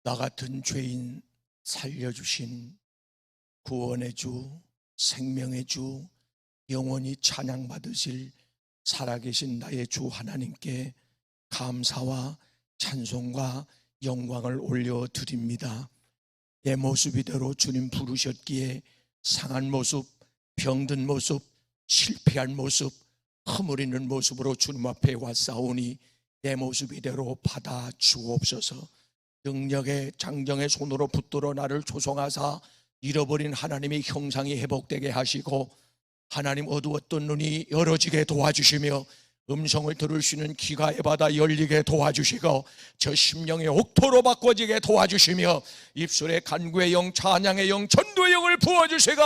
나 같은 죄인 살려주신 구원의 주, 생명의 주, 영원히 찬양받으실 살아계신 나의 주 하나님께 감사와 찬송과 영광을 올려드립니다. 내 모습 이대로 주님 부르셨기에 상한 모습, 병든 모습, 실패한 모습, 허물있는 모습으로 주님 앞에 왔사오니 내 모습 이대로 받아 주옵소서. 능력의 장정의 손으로 붙들어 나를 조성하사 잃어버린 하나님의 형상이 회복되게 하시고, 하나님 어두웠던 눈이 열어지게 도와주시며 음성을 들을 수 있는 귀가 받아 열리게 도와주시고, 저 심령의 옥토로 바꿔지게 도와주시며 입술에 간구의 영, 찬양의 영, 전도의 영을 부어주시고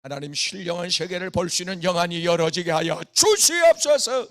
하나님 신령한 세계를 볼 수 있는 영안이 열어지게 하여 주시옵소서.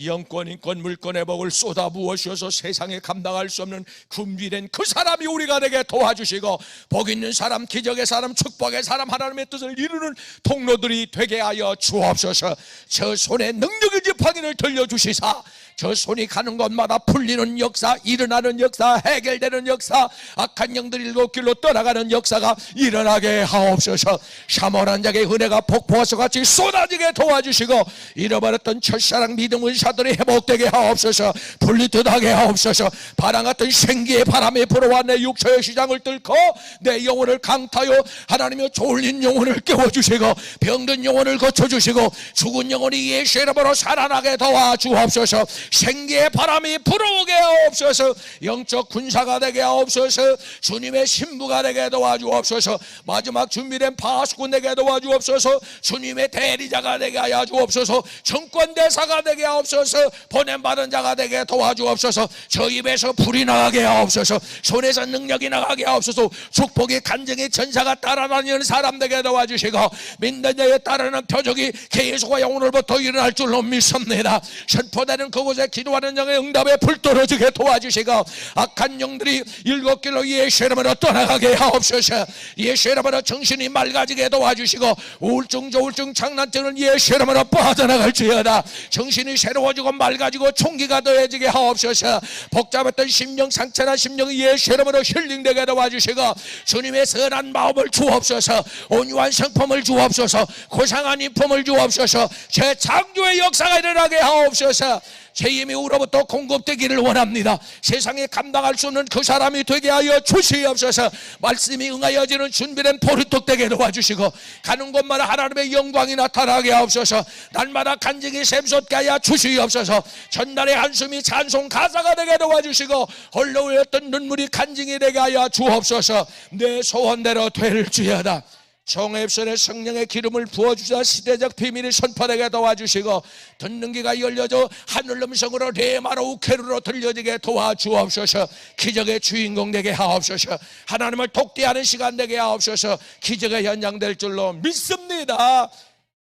영권, 인권, 물권의 복을 쏟아 부으셔서 세상에 감당할 수 없는 굶주린 그 사람이 우리가 되게 도와주시고, 복 있는 사람, 기적의 사람, 축복의 사람, 하나님의 뜻을 이루는 통로들이 되게 하여 주옵소서. 저 손에 능력의 지팡이를 들려주시사 저 손이 가는 곳마다 풀리는 역사, 일어나는 역사, 해결되는 역사, 악한 영들이 일곱 길로 떠나가는 역사가 일어나게 하옵소서. 사모한 자에게 은혜가 폭포와서 같이 쏟아지게 도와주시고, 잃어버렸던 첫사랑 믿음 은사들이 회복되게 하옵소서. 분리듯하게 하옵소서. 바람 같은 생기의 바람이 불어와 내 육체의 시장을 뚫고 내 영혼을 강타요 하나님의 졸린 영혼을 깨워주시고, 병든 영혼을 고쳐주시고, 죽은 영혼이 예수의 이름으로 살아나게 도와주옵소서. 생기의 바람이 불어오게 하옵소서. 영적 군사가 되게 하옵소서. 주님의 신부가 되게 도와주옵소서. 마지막 준비된 파수꾼 되게 도와주옵소서. 주님의 대리자가 되게 하여 주옵소서. 정권대사가 되게 하옵소서. 보냄받은 자가 되게 도와주옵소서. 저 입에서 불이 나가게 하옵소서. 손에서 능력이 나가게 하옵소서. 축복의 간증의 전사가 따라다니는 사람 되게 도와주시고, 믿는 자에 따르는 표적이 계속과 영혼으로부터 일어날 줄로 믿습니다. 선포되는 그곳에 기도하는 영의 응답에 불 떨어지게 도와주시고, 악한 영들이 일곱 길로 예수의 이름으로 떠나가게 하옵소서. 예수의 이름으로 정신이 맑아지게 도와주시고, 우울증, 조울증, 장난증은 예수의 이름으로 빠져나갈지어다. 정신이 새로워지고 맑아지고 총기가 더해지게 하옵소서. 복잡했던 심령, 상처나 심령이 예수의 이름으로 힐링되게 도와주시고, 주님의 선한 마음을 주옵소서. 온유한 성품을 주옵소서. 고상한 인품을 주옵소서. 제 창조의 역사가 일어나게 하옵소서. 제 힘이 우로부터 공급되기를 원합니다. 세상에 감당할 수 없는 그 사람이 되게 하여 주시옵소서. 말씀이 응하여지는 준비된 보리떡 되게 도와주시고, 가는 곳마다 하나님의 영광이 나타나게 하옵소서. 날마다 간증이 샘솟게 하여 주시옵소서. 전날의 한숨이 찬송 가사가 되게 도와주시고, 홀로 흘렸던 눈물이 간증이 되게 하여 주옵소서. 내 소원대로 될지어다. 종앱선에 성령의 기름을 부어주사 시대적 비밀이 선포되게 도와주시고, 듣는 귀가 열려져 하늘 음성으로 레마로 우케르로 들려지게 도와주옵소서. 기적의 주인공 되게 하옵소서. 하나님을 독대하는 시간 되게 하옵소서. 기적의 현장 될 줄로 믿습니다.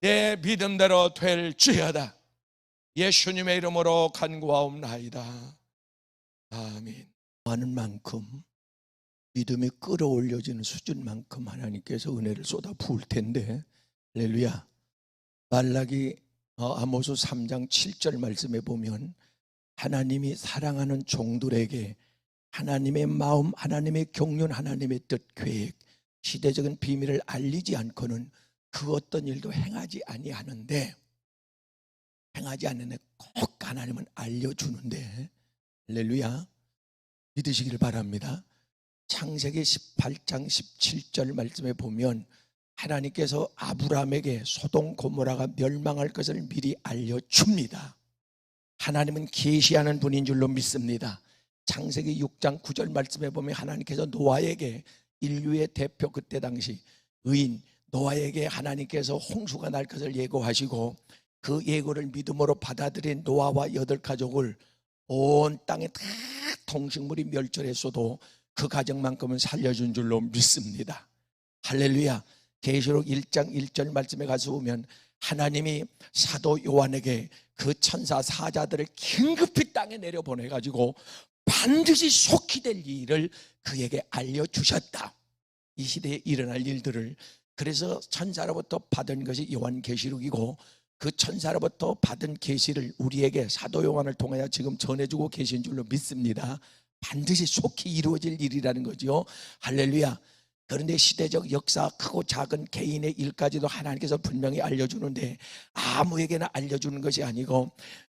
내 믿음대로 될지어다. 예수님의 이름으로 간구하옵나이다. 아멘. 하는 만큼 믿음이 끌어올려지는 수준만큼 하나님께서 은혜를 쏟아 부을 텐데, 할렐루야. 말라기 아모스 3장 7절 말씀에 보면, 하나님이 사랑하는 종들에게 하나님의 마음, 하나님의 경륜, 하나님의 뜻, 계획, 시대적인 비밀을 알리지 않고는 그 어떤 일도 행하지 아니하는데, 행하지 않는데 꼭 하나님은 알려주는데, 할렐루야, 믿으시기를 바랍니다. 창세기 18장 17절 말씀에 보면, 하나님께서 아브라함에게 소돔 고모라가 멸망할 것을 미리 알려줍니다. 하나님은 계시하는 분인 줄로 믿습니다. 창세기 6장 9절 말씀에 보면 하나님께서 노아에게, 인류의 대표 그때 당시 의인 노아에게 하나님께서 홍수가 날 것을 예고하시고, 그 예고를 믿음으로 받아들인 노아와 8가족을 온 땅에 다 통식물이 멸절했어도 그 가정만큼은 살려준 줄로 믿습니다. 할렐루야. 계시록 1장 1절 말씀에 가서 보면, 하나님이 사도 요한에게 그 천사 사자들을 긴급히 땅에 내려보내가지고 반드시 속히 될 일을 그에게 알려주셨다. 이 시대에 일어날 일들을. 그래서 천사로부터 받은 것이 요한계시록이고, 그 천사로부터 받은 계시를 우리에게 사도 요한을 통하여 지금 전해주고 계신 줄로 믿습니다. 반드시 속히 이루어질 일이라는 거죠. 할렐루야. 그런데 시대적 역사, 크고 작은 개인의 일까지도 하나님께서 분명히 알려주는데 아무에게나 알려주는 것이 아니고,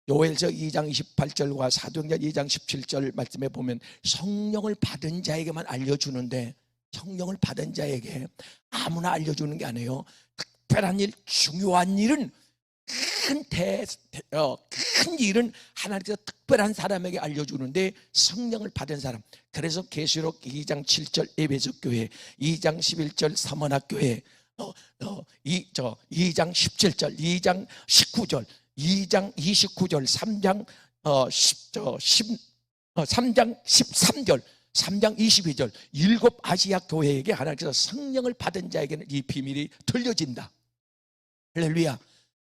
요엘서 2장 28절과 사도행전 2장 17절 말씀에 보면 성령을 받은 자에게만 알려주는데, 성령을 받은 자에게 아무나 알려주는 게 아니에요. 특별한 일, 중요한 일은, 큰 일은 하나님께서 특별한 사람에게 알려주는데 성령을 받은 사람. 그래서 계시록 2장 7절 에베소 교회, 2장 11절 사모나 교회, 2장 17절, 2장 19절, 2장 29절, 3장 13절, 3장 22절, 7 아시아 교회에게 하나님께서 성령을 받은 자에게는 이 비밀이 들려진다. 할렐루야.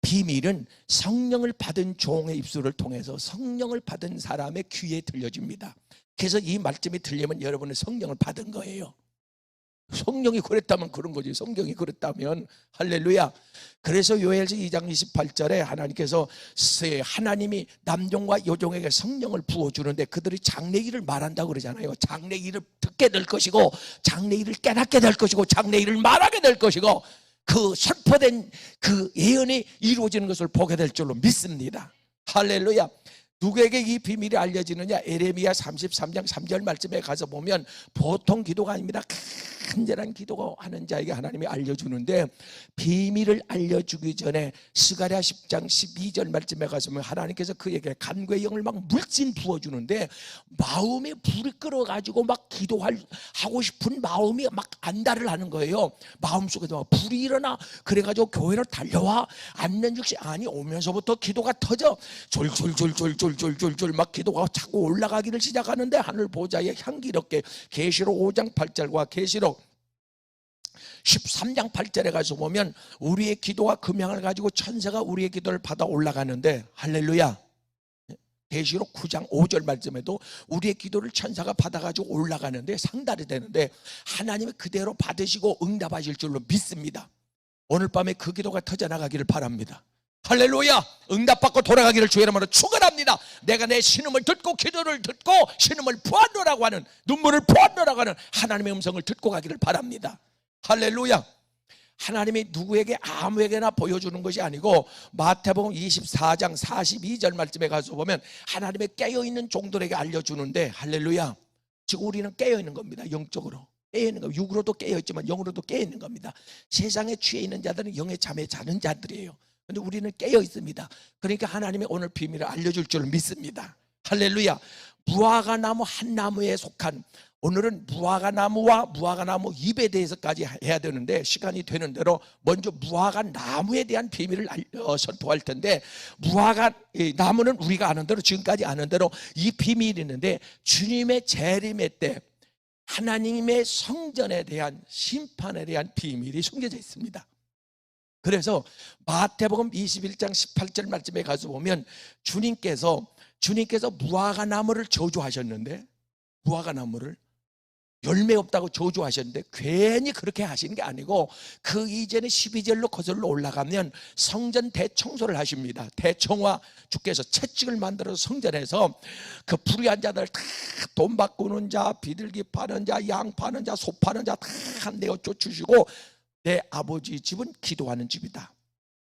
비밀은 성령을 받은 종의 입술을 통해서 성령을 받은 사람의 귀에 들려집니다. 그래서 이 말씀이 들리면 여러분은 성령을 받은 거예요. 성령이 그랬다면 그런 거지. 성경이 그랬다면. 할렐루야. 그래서 요엘서 2장 28절에 하나님께서 하나님이 남종과 여종에게 성령을 부어주는데 그들이 장래일을 말한다고 그러잖아요. 장래일을 듣게 될 것이고, 장래일을 깨닫게 될 것이고, 장래일을 말하게 될 것이고, 그 선포된 그 예언이 이루어지는 것을 보게 될 줄로 믿습니다. 할렐루야. 누구에게 이 비밀이 알려지느냐? 에레미야 33장 3절 말씀에 가서 보면 보통 기도가 아닙니다. 간절한 기도가 하는 자에게 하나님이 알려주는데, 비밀을 알려주기 전에 스가랴 10장 12절 말씀에 가서 보면 하나님께서 그에게 간구의 영을 막 물씬 부어주는데, 마음에 불이 끓어가지고 막 기도하고 싶은 마음이 막 안달을 하는 거예요. 마음속에서 막 불이 일어나. 그래가지고 교회로 달려와. 앉는 즉시 아니 오면서부터 기도가 터져. 졸졸졸졸졸졸졸 막 기도가 자꾸 올라가기를 시작하는데, 하늘 보좌에 향기롭게, 계시록 5장 8절과 계시록 13장 8절에 가서 보면 우리의 기도가 금양을 가지고 천사가 우리의 기도를 받아 올라가는데, 할렐루야. 계시록 9장 5절 말씀에도 우리의 기도를 천사가 받아가지고 올라가는데 상달이 되는데, 하나님이 그대로 받으시고 응답하실 줄로 믿습니다. 오늘 밤에 그 기도가 터져나가기를 바랍니다. 할렐루야. 응답받고 돌아가기를 주의 이름으로 축원합니다. 내가 내 신음을 듣고 기도를 듣고 신음을 보았노라고 하는, 눈물을 보았노라고 하는 하나님의 음성을 듣고 가기를 바랍니다. 할렐루야. 하나님이 누구에게 아무에게나 보여주는 것이 아니고, 마태복음 24장 42절 말씀에 가서 보면 하나님의 깨어있는 종들에게 알려주는데, 할렐루야. 지금 우리는 깨어있는 겁니다. 영적으로 깨어있는 겁니다. 육으로도 깨어있지만 영으로도 깨어있는 겁니다. 세상에 취해 있는 자들은 영의 잠에 자는 자들이에요. 그런데 우리는 깨어 있습니다. 그러니까 하나님이 오늘 비밀을 알려줄 줄 믿습니다. 할렐루야. 무화과 나무 한 나무에 속한, 오늘은 무화과 나무와 무화과 나무 잎에 대해서까지 해야 되는데 시간이 되는 대로 먼저 무화과 나무에 대한 비밀을 선포할 텐데, 무화과 나무는 우리가 아는 대로, 지금까지 아는 대로 이 비밀이 있는데, 주님의 재림의 때 하나님의 성전에 대한 심판에 대한 비밀이 숨겨져 있습니다. 그래서 마태복음 21장 18절 말씀에 가서 보면 주님께서 무화과 나무를 저주하셨는데, 무화과 나무를 열매 없다고 저주하셨는데 괜히 그렇게 하시는 게 아니고, 그 이전에 12절로 거슬러 올라가면 성전 대청소를 하십니다. 대청화, 주께서 채찍을 만들어서 성전에서 그 불의한 자들 다, 돈 바꾸는 자, 비둘기 파는 자, 양 파는 자, 소 파는 자 다 내어 쫓으시고, 내 아버지 집은 기도하는 집이다.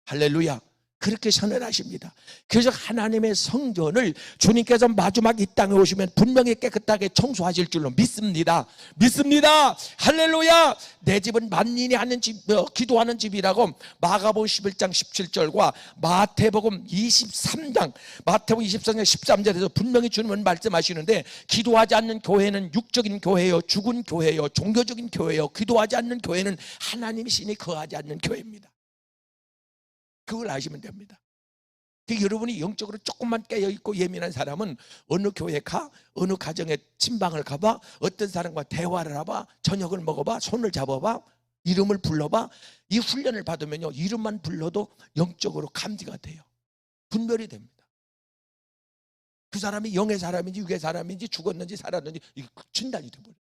할렐루야. 그렇게 선언하십니다. 그래서 하나님의 성전을 주님께서 마지막 이 땅에 오시면 분명히 깨끗하게 청소하실 줄로 믿습니다. 믿습니다. 할렐루야. 내 집은 만인이 하는 집, 기도하는 집이라고 마가복음 11장 17절과 마태복음 23장 13절에서 분명히 주님은 말씀하시는데, 기도하지 않는 교회는 육적인 교회요, 죽은 교회요, 종교적인 교회요, 기도하지 않는 교회는 하나님의 신이 거하지 않는 교회입니다. 그걸 아시면 됩니다. 여러분이 영적으로 조금만 깨어있고 예민한 사람은 어느 교회 가, 어느 가정에 친방을 가봐, 어떤 사람과 대화를 해봐, 저녁을 먹어봐, 손을 잡아봐, 이름을 불러봐. 이 훈련을 받으면요, 이름만 불러도 영적으로 감지가 돼요. 분별이 됩니다. 그 사람이 영의 사람인지 육의 사람인지 죽었는지 살았는지 이게 진단이 돼버려요.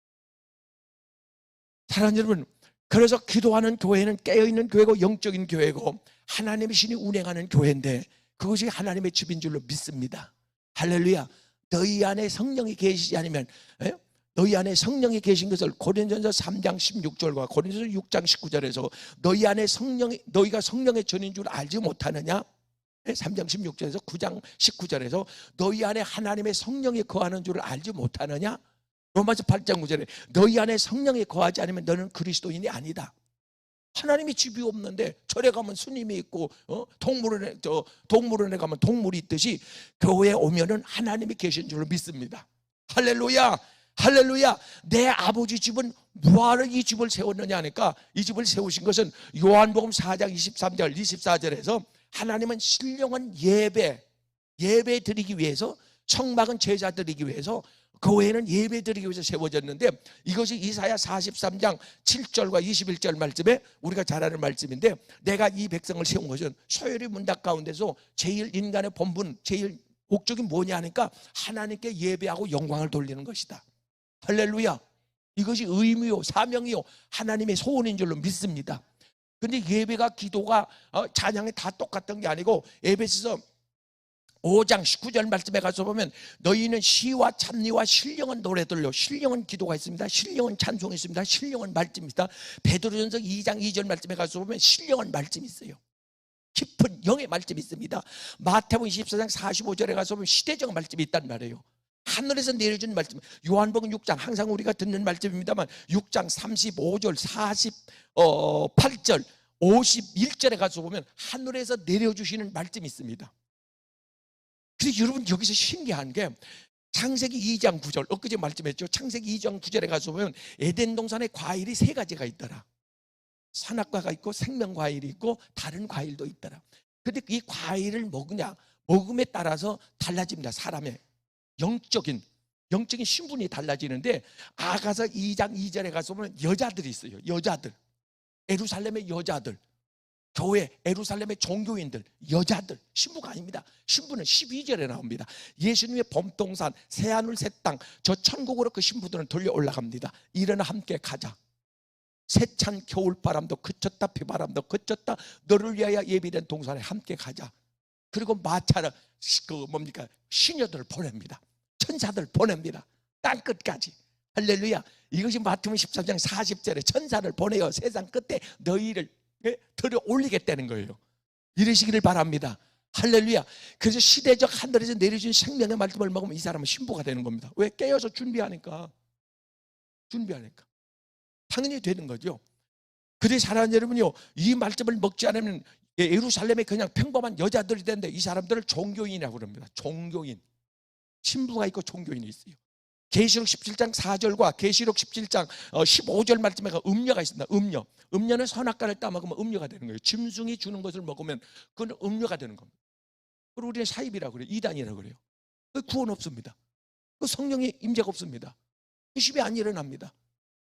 사랑하는 여러분, 그래서 기도하는 교회는 깨어있는 교회고 영적인 교회고 하나님의 신이 운행하는 교회인데, 그것이 하나님의 집인 줄로 믿습니다. 할렐루야. 너희 안에 성령이 계시지 않으면, 예? 너희 안에 성령이 계신 것을 고린도전서 3장 16절과 고린도전서 6장 19절에서 너희 안에 너희가 성령의 전인 줄 알지 못하느냐? 3장 16절에서 9장 19절에서 너희 안에 하나님의 성령이 거하는 줄을 알지 못하느냐? 로마서 8장 9절에 너희 안에 성령이 거하지 않으면 너는 그리스도인이 아니다. 하나님이 집이 없는데 절에 가면 스님이 있고, 동물원에 가면 동물이 있듯이 교회에 오면은 하나님이 계신 줄을 믿습니다. 할렐루야, 할렐루야. 내 아버지 집은 뭐하러 이 집을 세웠느냐 하니까, 이 집을 세우신 것은 요한복음 4장 23절 24절에서 하나님은 신령한 예배 드리기 위해서, 청막은 제자 드리기 위해서, 교회는 예배 드리기 위해서 세워졌는데, 이것이 이사야 43장 7절과 21절 말씀에 우리가 잘 아는 말씀인데, 내가 이 백성을 세운 것은 소열의 문답 가운데서 제일 인간의 본분, 제일 목적이 뭐냐 하니까 하나님께 예배하고 영광을 돌리는 것이다. 할렐루야. 이것이 의무요 사명이요 하나님의 소원인 줄로 믿습니다. 근데 예배가, 기도가, 찬양이 다 똑같은 게 아니고, 에베소서 5장 19절 말씀에 가서 보면 너희는 시와 찬미와 신령한 노래들로, 신령한 기도가 있습니다. 신령한 찬송이 있습니다. 신령한 말씀이 있다. 베드로전서 2장 2절 말씀에 가서 보면 신령한 말씀이 있어요. 깊은 영의 말씀이 있습니다. 마태복음 24장 45절에 가서 보면 시대적 말씀이 있단 말이에요. 하늘에서 내려준 말씀. 요한복음 6장, 항상 우리가 듣는 말씀입니다만 6장 35절 48절 51절에 가서 보면 하늘에서 내려주시는 말씀이 있습니다. 그래서 여러분 여기서 신기한 게, 창세기 2장 9절, 엊그제 말씀했죠. 창세기 2장 9절에 가서 보면 에덴 동산에 과일이 3가지가 있더라. 선악과가 있고 생명과일이 있고 다른 과일도 있더라. 그런데 이 과일을 먹음에 따라서 달라집니다. 사람의 영적인 신분이 달라지는데, 아가서 2장 2절에 가서 보면 여자들이 있어요. 여자들, 예루살렘의 여자들, 교회, 예루살렘의 종교인들, 여자들, 신부가 아닙니다. 신부는 12절에 나옵니다. 예수님의 범동산, 새하늘 새 땅, 저 천국으로 그 신부들은 돌려 올라갑니다. 일어나 함께 가자. 세찬 겨울바람도 그쳤다, 비바람도 그쳤다, 너를 위하여 예비된 동산에 함께 가자. 그리고 마차를 시녀들을 보냅니다. 천사들 보냅니다. 땅끝까지. 할렐루야. 이것이 마태복음 13장 40절에 천사를 보내어 세상 끝에 너희를 들어 올리겠다는 거예요. 이러시기를 바랍니다. 할렐루야. 그래서 시대적 하늘에서 내려준 생명의 말씀을 먹으면 이 사람은 신부가 되는 겁니다. 왜? 깨어서 준비하니까. 당연히 되는 거죠. 그래서 사랑하는 여러분요, 이 말씀을 먹지 않으면 예루살렘에 그냥 평범한 여자들이 되는데, 이 사람들을 종교인이라고 그럽니다. 종교인. 신부가 있고 종교인이 있어요. 계시록 17장 4절과 계시록 17장 15절 말씀에 음료가 있습니다. 음료는 선악과를 따먹으면 음료가 되는 거예요. 짐승이 주는 것을 먹으면 그건 음료가 되는 겁니다. 그리고 우리는 사입이라고 그래요. 이단이라고 그래요. 그 구원 없습니다. 그 성령의 임재가 없습니다. 회심이 안 일어납니다.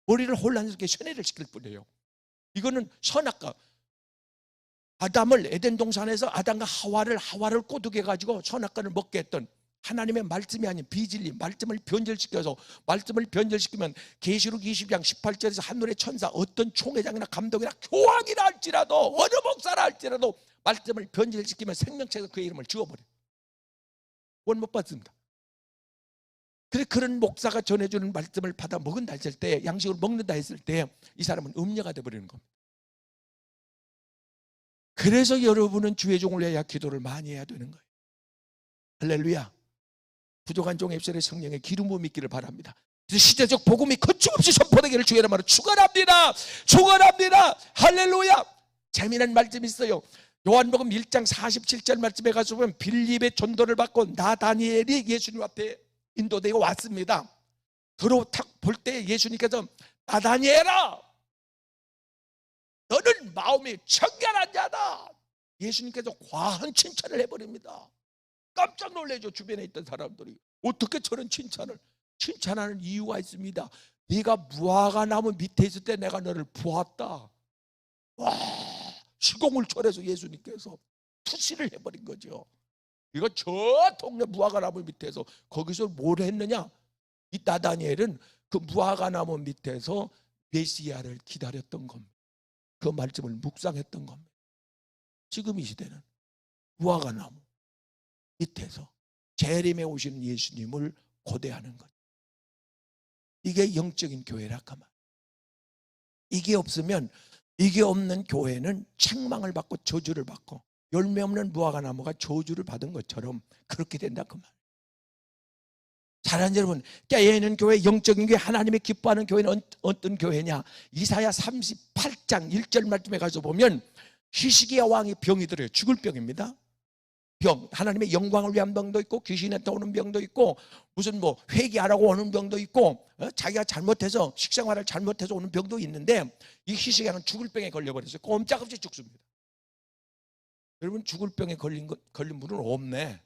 머리를 혼란스럽게 세뇌를 시킬 뿐이에요. 이거는 선악과. 아담을 에덴 동산에서 아담과 하와를 꼬드겨 가지고 선악과를 먹게 했던 하나님의 말씀이 아닌 비진리, 말씀을 변절시키면 계시록 20장 18절에서 하늘의 천사, 어떤 총회장이나 감독이나 교황이라 할지라도, 어느 목사라 할지라도 말씀을 변절시키면 생명체가 그의 이름을 지워버려요. 원 못 받습니다. 그래, 그런 목사가 전해주는 말씀을 받아 먹은다 했을 때, 양식으로 먹는다 했을 때 이 사람은 음녀가 되어버리는 겁니다. 그래서 여러분은 주의 종을 위하여 기도를 많이 해야 되는 거예요. 할렐루야. 부족한 종의 입술에 성령의 기름 부음이 있기를 바랍니다. 시대적 복음이 거침없이 선포되기를 주의 이름으로 축원합니다. 할렐루야. 재미난 말씀이 있어요. 요한복음 1장 47절 말씀에 가서 보면 빌립의 전도를 받고 나다니엘이 예수님 앞에 인도되어 왔습니다. 들어 탁 볼 때 예수님께서 나다니엘아, 너는 마음이 청결한 자다. 예수님께서 과한 칭찬을 해버립니다. 깜짝 놀라죠. 주변에 있던 사람들이. 어떻게 저런 칭찬하는 이유가 있습니다. 네가 무화과 나무 밑에 있을 때 내가 너를 보았다. 와, 시공을 초래해서 예수님께서 투시를 해버린 거죠. 이거 저 동네 무화과 나무 밑에서, 거기서 뭘 했느냐, 이 나다니엘은 그 무화과 나무 밑에서 메시아를 기다렸던 겁니다. 그 말씀을 묵상했던 겁니다. 지금 이 시대는 무화과 나무 밑에서 재림에 오시는 예수님을 고대하는 것. 이게 영적인 교회라 그 말. 이게 없으면, 이게 없는 교회는 책망을 받고 저주를 받고 열매 없는 무화과 나무가 저주를 받은 것처럼 그렇게 된다 그 말. 사랑하는 여러분, 깨어있는 교회, 영적인 교회, 하나님이 기뻐하는 교회는 어떤 교회냐? 이사야 38장 1절 말씀에 가서 보면 히스기야 왕이 병이 들어요. 죽을 병입니다. 병, 하나님의 영광을 위한 병도 있고 귀신한테 오는 병도 있고 무슨 뭐 회개하라고 오는 병도 있고 자기가 잘못해서 식생활을 잘못해서 오는 병도 있는데, 이 히스기야는 죽을 병에 걸려버렸어요. 꼼짝없이 죽습니다. 여러분, 죽을 병에 걸린 분은 없네.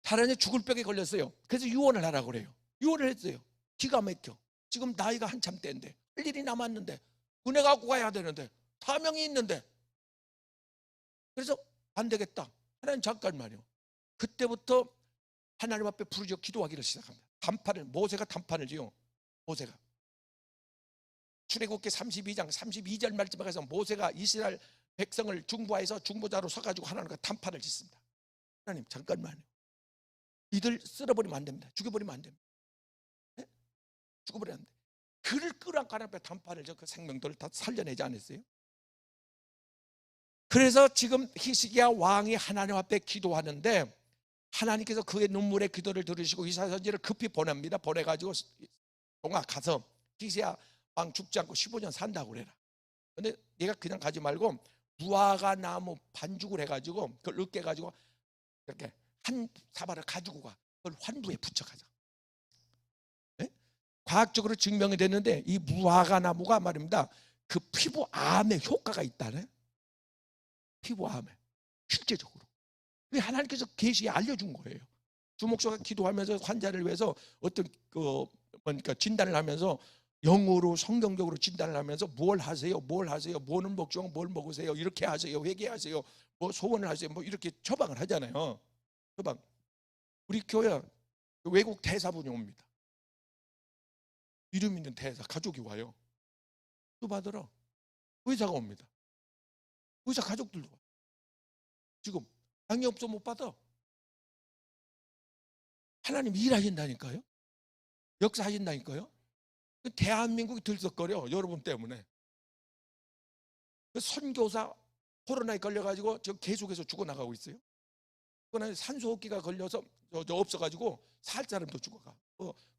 하나님 죽을 병에 걸렸어요. 그래서 유언을 하라고 그래요. 유언을 했어요. 기가 막혀. 지금 나이가 한참 때인데, 할 일이 남았는데, 은혜 갖고 가야 되는데, 사명이 있는데, 그래서 안 되겠다. 하나님 잠깐만요. 그때부터 하나님 앞에 부르짖어 기도하기를 시작합니다. 단판을, 모세가 단판을 지요. 모세가 출애굽기 32장 32절 말씀에 가서 모세가 이스라엘 백성을 중보해서 중보자로 서가지고 하나님과 단판을 짓습니다. 하나님 잠깐만요. 이들 쓸어버리면 안 됩니다. 죽여버리면 안 됩니다. 네? 죽여버리면 안 돼. 그를 끌어안고 하나님 앞에 단판을 그 생명들을 다 살려내지 않았어요? 그래서 지금 히스기야 왕이 하나님 앞에 기도하는데, 하나님께서 그의 눈물의 기도를 들으시고 이사야 선지자를 급히 보냅니다. 보내가지고 동아 가서 히스기야 왕 죽지 않고 15년 산다고 그래라. 근데 얘가 그냥 가지 말고 무화과 나무 반죽을 해가지고 그걸 으깨가지고 이렇게 한 사발을 가지고 가. 그걸 환부에 붙여가자. 네? 과학적으로 증명이 됐는데 이 무화과 나무가 말입니다, 그 피부암에 효과가 있다네. 피부암에 실제적으로. 하나님께서 계시에 알려준 거예요. 주목사가 기도하면서 환자를 위해서 어떤 그러니까 진단을 하면서 영어로 성경적으로 진단을 하면서 뭘 하세요, 뭘 하세요, 뭐는 먹죠, 뭘 먹으세요, 이렇게 하세요, 회개하세요, 뭐 소원을 하세요, 뭐 이렇게 처방을 하잖아요. 처방. 우리 교회 외국 대사분이 옵니다. 이름 있는 대사 가족이 와요. 또 받으러 의사가 옵니다. 의사 가족들도 와. 지금 당이 없어 못 받아. 하나님 일하신다니까요. 역사하신다니까요. 대한민국이 들썩거려 여러분 때문에. 선교사 코로나에 걸려가지고 지금 계속해서 죽어나가고 있어요. 그러나 산소호흡기가 걸려서 없어가지고 살 사람도 죽어가.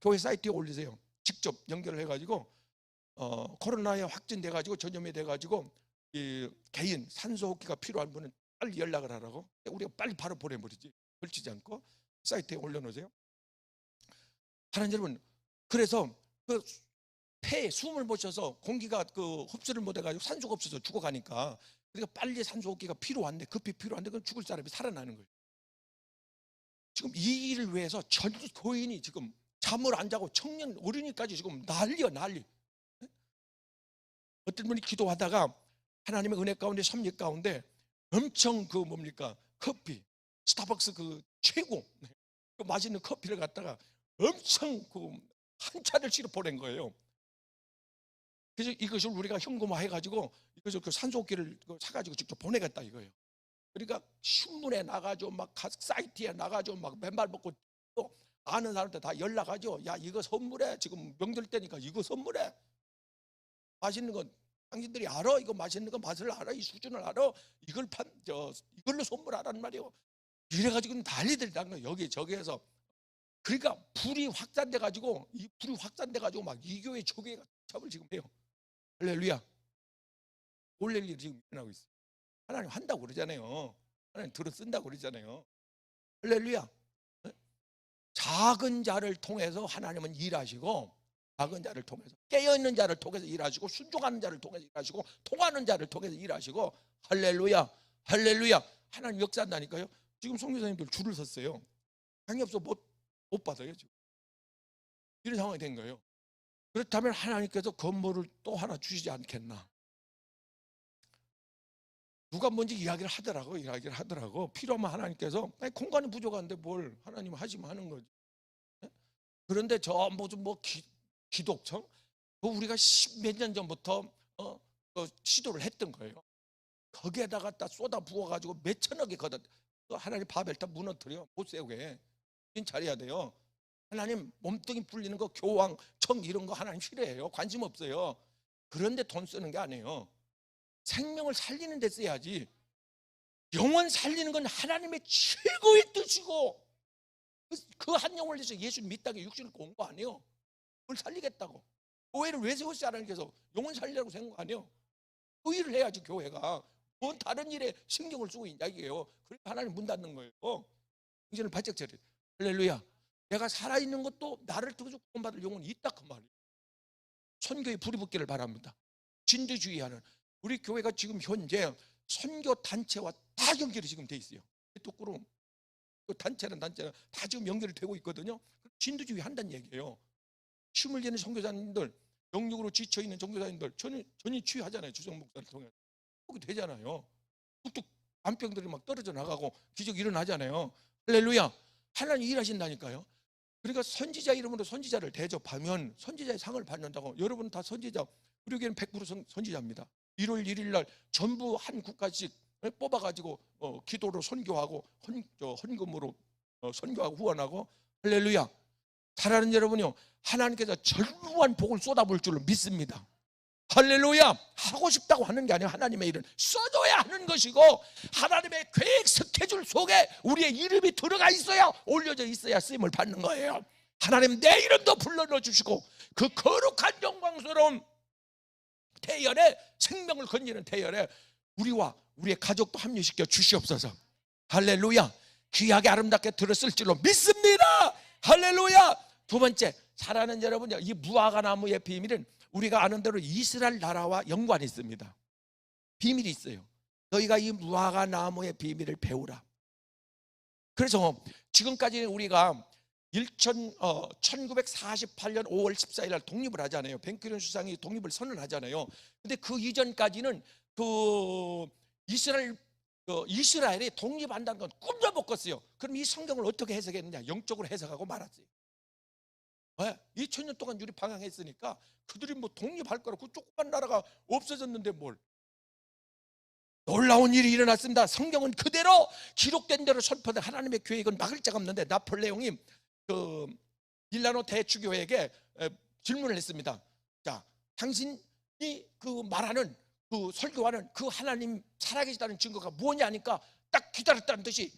교회 사이트에 올리세요. 직접 연결을 해가지고 코로나에 확진돼가지고 전염이 돼가지고 이 개인 산소호흡기가 필요한 분은 빨리 연락을 하라고. 우리가 빨리 바로 보내버리지. 걸치지 않고 사이트에 올려놓으세요. 하나님 여러분, 그래서 그 폐에 숨을 못 쉬어서 공기가 그 흡수를 못 해가지고 산소가 없어서 죽어가니까, 그러니까 빨리 산소호흡기가 필요한데, 급히 필요한데 그럼 죽을 사람이 살아나는 거예요. 지금 이 일을 위해서 전 교인이 지금 잠을 안 자고 청년 어린이까지 지금 난리야 난리. 어떤 분이 기도하다가 하나님의 은혜 가운데 섭리 가운데 엄청 그 뭡니까 커피 스타벅스 그 최고 그 맛있는 커피를 갖다가 엄청 그 한 차를 실어 보낸 거예요. 그래서 이것을 우리가 현금화 해가지고 이것을 그 산소호흡기를 사가지고 직접 보내겠다 이거예요. 그러니까 신문에 나가죠, 막 사이트에 나가죠, 막 맨발 먹고 또 아는 사람한테 다 연락하죠. 야 이거 선물해, 지금 명절 때니까 이거 선물해. 맛있는 건 당신들이 알아, 이거 맛있는 거 맛을 알아, 이 수준을 알아, 이걸로 선물하란 말이에요. 이래가지고 난리들이 난 거예요. 여기 저기에서. 그러니까 불이 확산돼 가지고 막 이 교회 저 교회가 잡을 지금 해요. 할렐루야. 올릴 일이 지금 일어나고 있어요. 하나님 한다고 그러잖아요. 하나님 들어 쓴다고 그러잖아요. 할렐루야. 작은 자를 통해서 하나님은 일하시고, 작은 자를 통해서 깨어있는 자를 통해서 일하시고, 순종하는 자를 통해서 일하시고, 통하는 자를 통해서 일하시고, 할렐루야 할렐루야. 하나님 역사한다니까요. 지금 성교사님들 줄을 섰어요. 당이 없어 못 받아요 지금. 이런 상황이 된 거예요. 그렇다면 하나님께서 건물을 또 하나 주시지 않겠나. 누가 뭔지 이야기를 하더라고. 필요하면 하나님께서, 아니, 공간이 부족한데 뭘 하나님 하시면 하는 거지. 그런데 저 무슨 뭐 기독청 우리가 10몇 년 전부터 시도를 했던 거예요. 거기에다가 딱 쏟아 부어가지고 몇 천억이 걷었. 하나님 바벨탑 무너뜨려 못 세우게 잘해야 돼요. 하나님 몸뚱이 불리는 거, 교황, 청 이런 거 하나님 싫어해요. 관심 없어요. 그런데 돈 쓰는 게 아니에요. 생명을 살리는 데 써야지. 영혼 살리는 건 하나님의 최고의 뜻이고, 그 한 영혼을 위해서 예수 믿다가 육신을 온 거 아니에요. 그걸 살리겠다고. 교회를 왜 세웠어요? 하나님께서 영혼 살리라고 생각 아니에요. 그 일을 해야지. 교회가 뭔 다른 일에 신경을 쓰고 있냐 이게요. 그러니까 하나님 문 닫는 거예요. 정신을 바짝 차려. 할렐루야. 내가 살아있는 것도 나를 통해서 구원받을 영혼이 있다 그 말이에요. 선교에 불이 붙기를 바랍니다. 진두주의하는 우리 교회가 지금 현재 선교 단체와 다 연결이 지금 돼 있어요. 뚝구로 단체는 다 지금 연결이 되고 있거든요. 진두주의 한다는 얘기예요. 힘을 내는 선교사님들, 영육으로 지쳐있는 선교사님들 전혀 치유하잖아요. 주정 목사를 통해 그렇게 되잖아요. 뚝뚝 암병들이 막 떨어져 나가고 기적 일어나잖아요. 할렐루야. 하나님 일하신다니까요. 그러니까 선지자 이름으로 선지자를 대접하면 선지자의 상을 받는다고. 여러분 다 선지자, 우리 교회는 100% 선지자입니다. 1월 1일 날 전부 한 국가씩 뽑아가지고 기도로 선교하고 헌금으로 선교하고 후원하고. 할렐루야. 사랑하는 여러분요, 하나님께서 전무한 복을 쏟아볼 줄로 믿습니다. 할렐루야. 하고 싶다고 하는 게 아니라 하나님의 일은 써줘야 하는 것이고, 하나님의 계획 스케줄 속에 우리의 이름이 들어가 있어야, 올려져 있어야 쓰임을 받는 거예요. 하나님 내 이름도 불러넣어 주시고 그 거룩한 영광스러운 대열에, 생명을 건지는 대열에 우리와 우리의 가족도 합류시켜 주시옵소서. 할렐루야. 귀하게 아름답게 들었을 줄로 믿습니다. 할렐루야. 두 번째, 사랑하는 여러분요, 이 무화과 나무의 비밀은 우리가 아는 대로 이스라엘 나라와 연관이 있습니다. 비밀이 있어요. 너희가 이 무화과 나무의 비밀을 배우라. 그래서 지금까지 우리가 1948년 5월 14일 날 독립을 하잖아요. 벤구리온 수상이 독립을 선언하잖아요. 근데 그 이전까지는 이스라엘이 독립한다는 건 꿈도 못 꿨어요. 그럼 이 성경을 어떻게 해석했느냐? 영적으로 해석하고 말았어요. 왜? 2000년 동안 유리 방황했으니까 그들이 뭐 독립할 거라, 그 조그만 나라가 없어졌는데 뭘. 놀라운 일이 일어났습니다. 성경은 그대로 기록된 대로 선포된 하나님의 계획은 막을 자가 없는데, 나폴레옹이 밀라노 대주교에게 질문을 했습니다. 자, 당신이 그 말하는 그 설교하는 그 하나님 살아계시다는 증거가 뭐냐 하니까 딱 기다렸다는 듯이,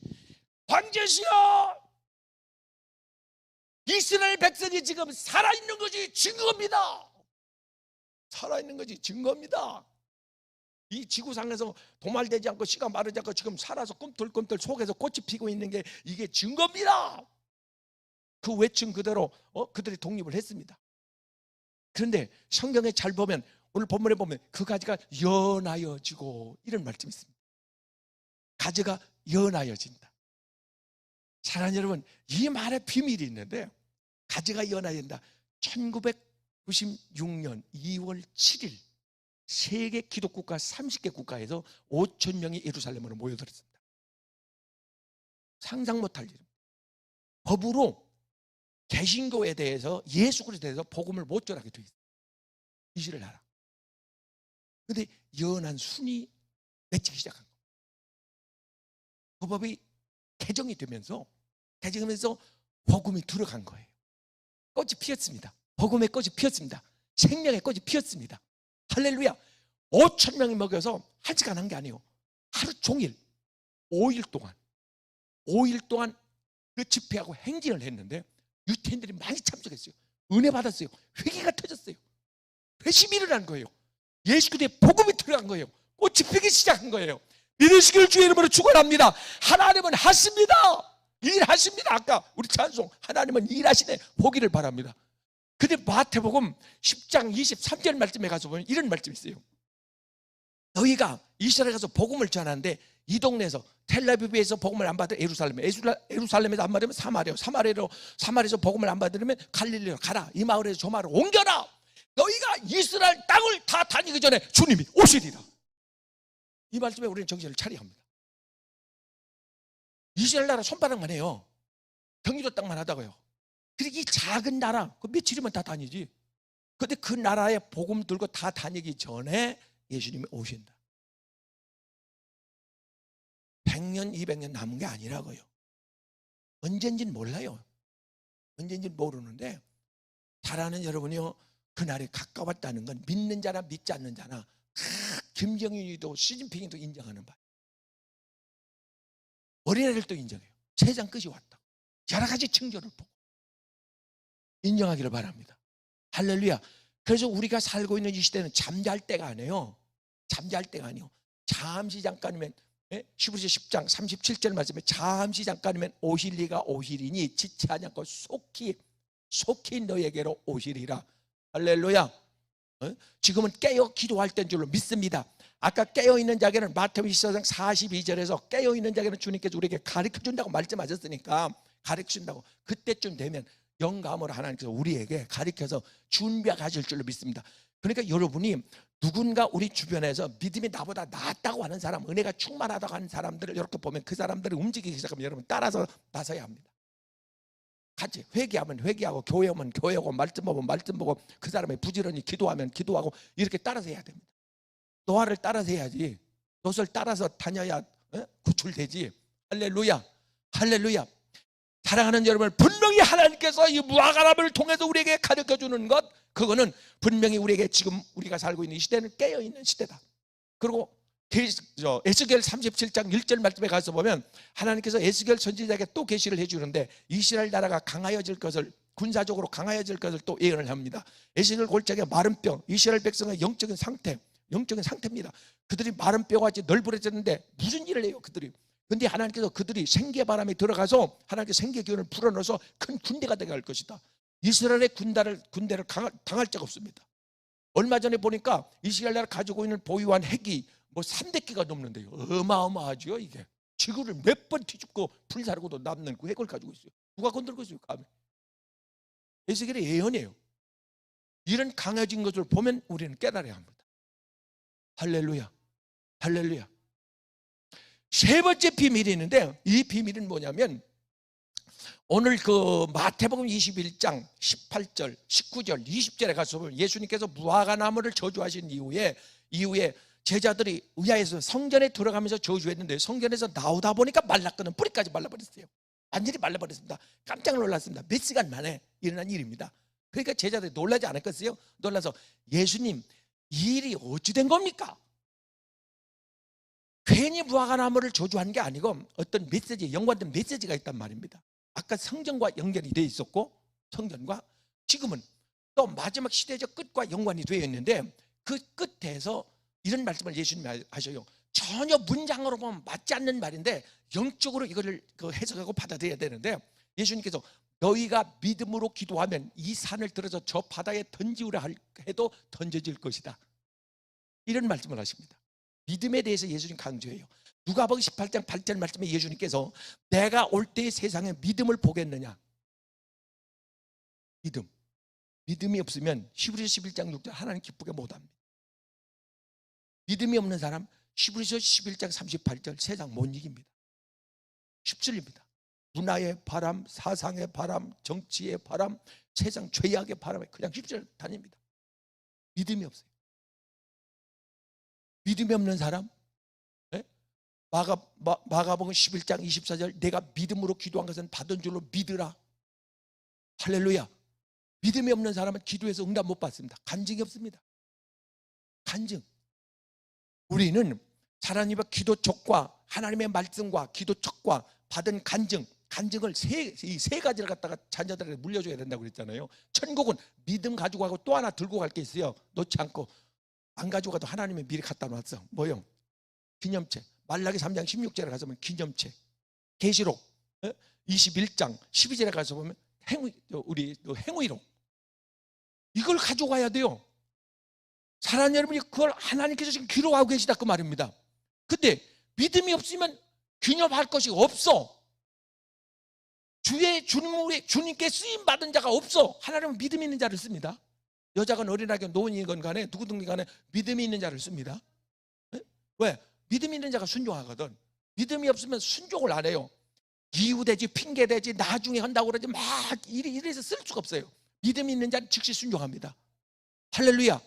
황제시여, 이스라엘 백성이 지금 살아있는 것이 증거입니다. 살아있는 것이 증거입니다. 이 지구상에서 도말되지 않고 씨가 마르지 않고 지금 살아서 꿈틀꿈틀 속에서 꽃이 피고 있는 게 이게 증거입니다. 그 외침 그대로 그들이 독립을 했습니다. 그런데 성경에 잘 보면, 오늘 본문에 보면 그 가지가 연하여지고 이런 말씀이 있습니다. 가지가 연하여진다. 사랑하는 여러분, 이 말에 비밀이 있는데, 가지가 연하여진다. 1996년 2월 7일 세계 기독국가 30개 국가에서 5천 명이 예루살렘으로 모여들었습니다. 상상 못할 일입니다. 법으로 개신교에 대해서, 예수 그리스도에 대해서 복음을 못 전하게 돼 있어요. 이시를 하라. 그런데 연한 순이 맺히기 시작한 거예요. 그 법이 개정이 되면서 복음이 들어간 거예요. 꽃이 피었습니다. 복음의 꽃이 피었습니다. 생명의 꽃이 피었습니다. 할렐루야. 5천 명이 먹여서 한 시간 한 게 아니에요. 하루 종일 5일 동안 그 집회하고 행진을 했는데 유태인들이 많이 참석했어요. 은혜 받았어요. 회개가 터졌어요. 회심이 일어난 거예요. 예수 그리스도의 복음이 들어간 거예요. 꽃이 피기 시작한 거예요. 믿으시길 주의 이름으로 축원합니다. 하나님은 하십니다. 일하십니다. 아까 우리 찬송, 하나님은 일하시네, 보기를 바랍니다. 근데 마태복음 10장 23절 말씀에 가서 보면 이런 말씀이 있어요. 너희가 이스라엘에 가서 복음을 전하는데, 이 동네에서 텔라비브에서 복음을 안 받으면 예루살렘에서 안 받으면 사마리아에서 복음을 안 받으면 갈릴리로 가라. 이 마을에서 저 마을을 옮겨라. 너희가 이스라엘 땅을 다 다니기 전에 주님이 오시리라. 이 말씀에 우리는 정신을 차려야 합니다. 이스라엘 나라 손바닥만 해요. 경기도 땅만 하다고요. 그리고 이 작은 나라, 그 며칠이면 다 다니지. 그런데 그 나라에 복음 들고 다 다니기 전에 예수님이 오신다. 100년, 200년 남은 게 아니라고요. 언젠지는 몰라요. 언젠지는 모르는데 잘하는 여러분이요, 그날이 가까웠다는 건 믿는 자나 믿지 않는 자나 김정일이도 시진핑이도 인정하는 바예요. 어린애들도 인정해요. 세상 끝이 왔다. 여러 가지 징조를 보고 인정하기를 바랍니다. 할렐루야. 그래서 우리가 살고 있는 이 시대는 잠잘 때가 아니에요. 잠잘 때가 아니에요. 잠시 잠깐이면, 히브리서 10장 37절 말씀에 잠시 잠깐이면 오실 리가 오시리니 지체하지 않고 속히 너에게로 오시리라. 할렐루야. 지금은 깨어 기도할 때인 줄로 믿습니다. 아까 깨어있는 자에게는 마태복음 24장 42절에서 깨어있는 자에게는 주님께서 우리에게 가르쳐준다고 말씀하셨으니까 가르쳐준다고, 그때쯤 되면 영감으로 하나님께서 우리에게 가르쳐서 준비하실 줄로 믿습니다. 그러니까 여러분이 누군가 우리 주변에서 믿음이 나보다 낫다고 하는 사람, 은혜가 충만하다고 하는 사람들을 이렇게 보면 그 사람들이 움직이기 시작하면 여러분 따라서 나서야 합니다. 같이 회개하면 회개하고, 교회 오면 교회하고, 말씀 보면 말씀 보고, 그 사람이 부지런히 기도하면 기도하고, 이렇게 따라서 해야 됩니다. 노아를 따라서 해야지, 롯을 따라서 다녀야 구출되지. 할렐루야. 할렐루야. 사랑하는 여러분, 분명히 하나님께서 이 무화과나무를 통해서 우리에게 가르쳐주는 것, 그거는 분명히 우리에게 지금 우리가 살고 있는 이 시대는 깨어있는 시대다. 그리고 에스겔 37장 1절 말씀에 가서 보면 하나님께서 에스겔 선지자에게 또 계시를 해주는데 이스라엘 나라가 강하여질 것을, 군사적으로 강하여질 것을 또 예언을 합니다. 에스겔 골짜기에 마른 뼈, 이스라엘 백성의 영적인 상태입니다. 그들이 마른 뼈같이 널브러졌는데 무슨 일을 해요 그들이. 근데 하나님께서 그들이 생계바람이 들어가서 하나님께서 생계기운을 불어넣어서 큰 군대가 되게 할 것이다. 이스라엘의 군대를 당할 적 없습니다. 얼마 전에 보니까 이스라엘 나라 가지고 있는 보유한 핵이 뭐 300개가 넘는데요. 어마어마하죠. 이게 지구를 몇 번 뒤집고 불사르고도 남는 그 핵을 가지고 있어요. 누가 건들고 있어요? 감히. 에스겔의 예언이에요. 이런 강해진 것을 보면 우리는 깨달아야 합니다. 할렐루야. 할렐루야. 세 번째 비밀이 있는데, 이 비밀은 뭐냐면 오늘 그 마태복음 21장 18절, 19절, 20절에 가서 보면 예수님께서 무화과나무를 저주하신 이후에 제자들이 의아해서 성전에 들어가면서 저주했는데 성전에서 나오다 보니까 말랐거든. 뿌리까지 말라버렸어요. 완전히 말라버렸습니다. 깜짝 놀랐습니다. 몇 시간 만에 일어난 일입니다. 그러니까 제자들이 놀라지 않았겠어요? 놀라서 예수님, 이 일이 어찌 된 겁니까? 괜히 무화과나무를 저주한 게 아니고 어떤 메시지, 연관된 메시지가 있단 말입니다. 아까 성전과 연결이 되어 있었고, 성전과 지금은 또 마지막 시대적 끝과 연관이 되어 있는데, 그 끝에서 이런 말씀을 예수님이 하셔요. 전혀 문장으로 보면 맞지 않는 말인데 영적으로 이거를 해석하고 받아들여야 되는데, 예수님께서 너희가 믿음으로 기도하면 이 산을 들어서 저 바다에 던지우라 해도 던져질 것이다. 이런 말씀을 하십니다. 믿음에 대해서 예수님 강조해요. 누가복음 18장 8절 말씀에 예수님께서 내가 올 때의 세상에 믿음을 보겠느냐. 믿음이 없으면 히브리서 11장 6절 하나님 기쁘게 못합니다. 믿음이 없는 사람 히브리서 11장 38절 세상 못 이깁니다. 휩쓸립니다. 문화의 바람, 사상의 바람, 정치의 바람, 세상 죄악의 바람에 그냥 휩쓸려 다닙니다. 믿음이 없어요. 믿음이 없는 사람, 마가복음 11장 24절 내가 믿음으로 기도한 것은 받은 줄로 믿으라. 할렐루야. 믿음이 없는 사람은 기도해서 응답 못 받습니다. 간증이 없습니다. 간증. 우리는 하나님의 기도촉과 하나님의 말씀과 기도촉과 받은 간증을 이 세 가지를 갖다가 자녀들에게 물려줘야 된다고 그랬잖아요. 천국은 믿음 가지고 가고 또 하나 들고 갈 게 있어요. 놓지 않고. 안 가지고 가도 하나님이 미리 갖다 놨어. 뭐요? 기념체. 말라기 3장 16절에 가서 보면 기념체. 계시록 21장 12절에 가서 보면 행위록. 이걸 가지고 가야 돼요. 사랑하는 여러분이 그걸 하나님께서 지금 기록하고 계시다 그 말입니다. 근데 믿음이 없으면 기념할 것이 없어. 주님께 쓰임받은 자가 없어. 하나님은 믿음 있는 자를 씁니다. 여자건 어린아이건 노인이건 간에 누구든지 간에 믿음이 있는 자를 씁니다. 왜? 믿음 있는 자가 순종하거든. 믿음이 없으면 순종을 안 해요. 이유되지 핑계되지 나중에 한다고 그러지 막 이래서 쓸 수가 없어요. 믿음이 있는 자는 즉시 순종합니다. 할렐루야.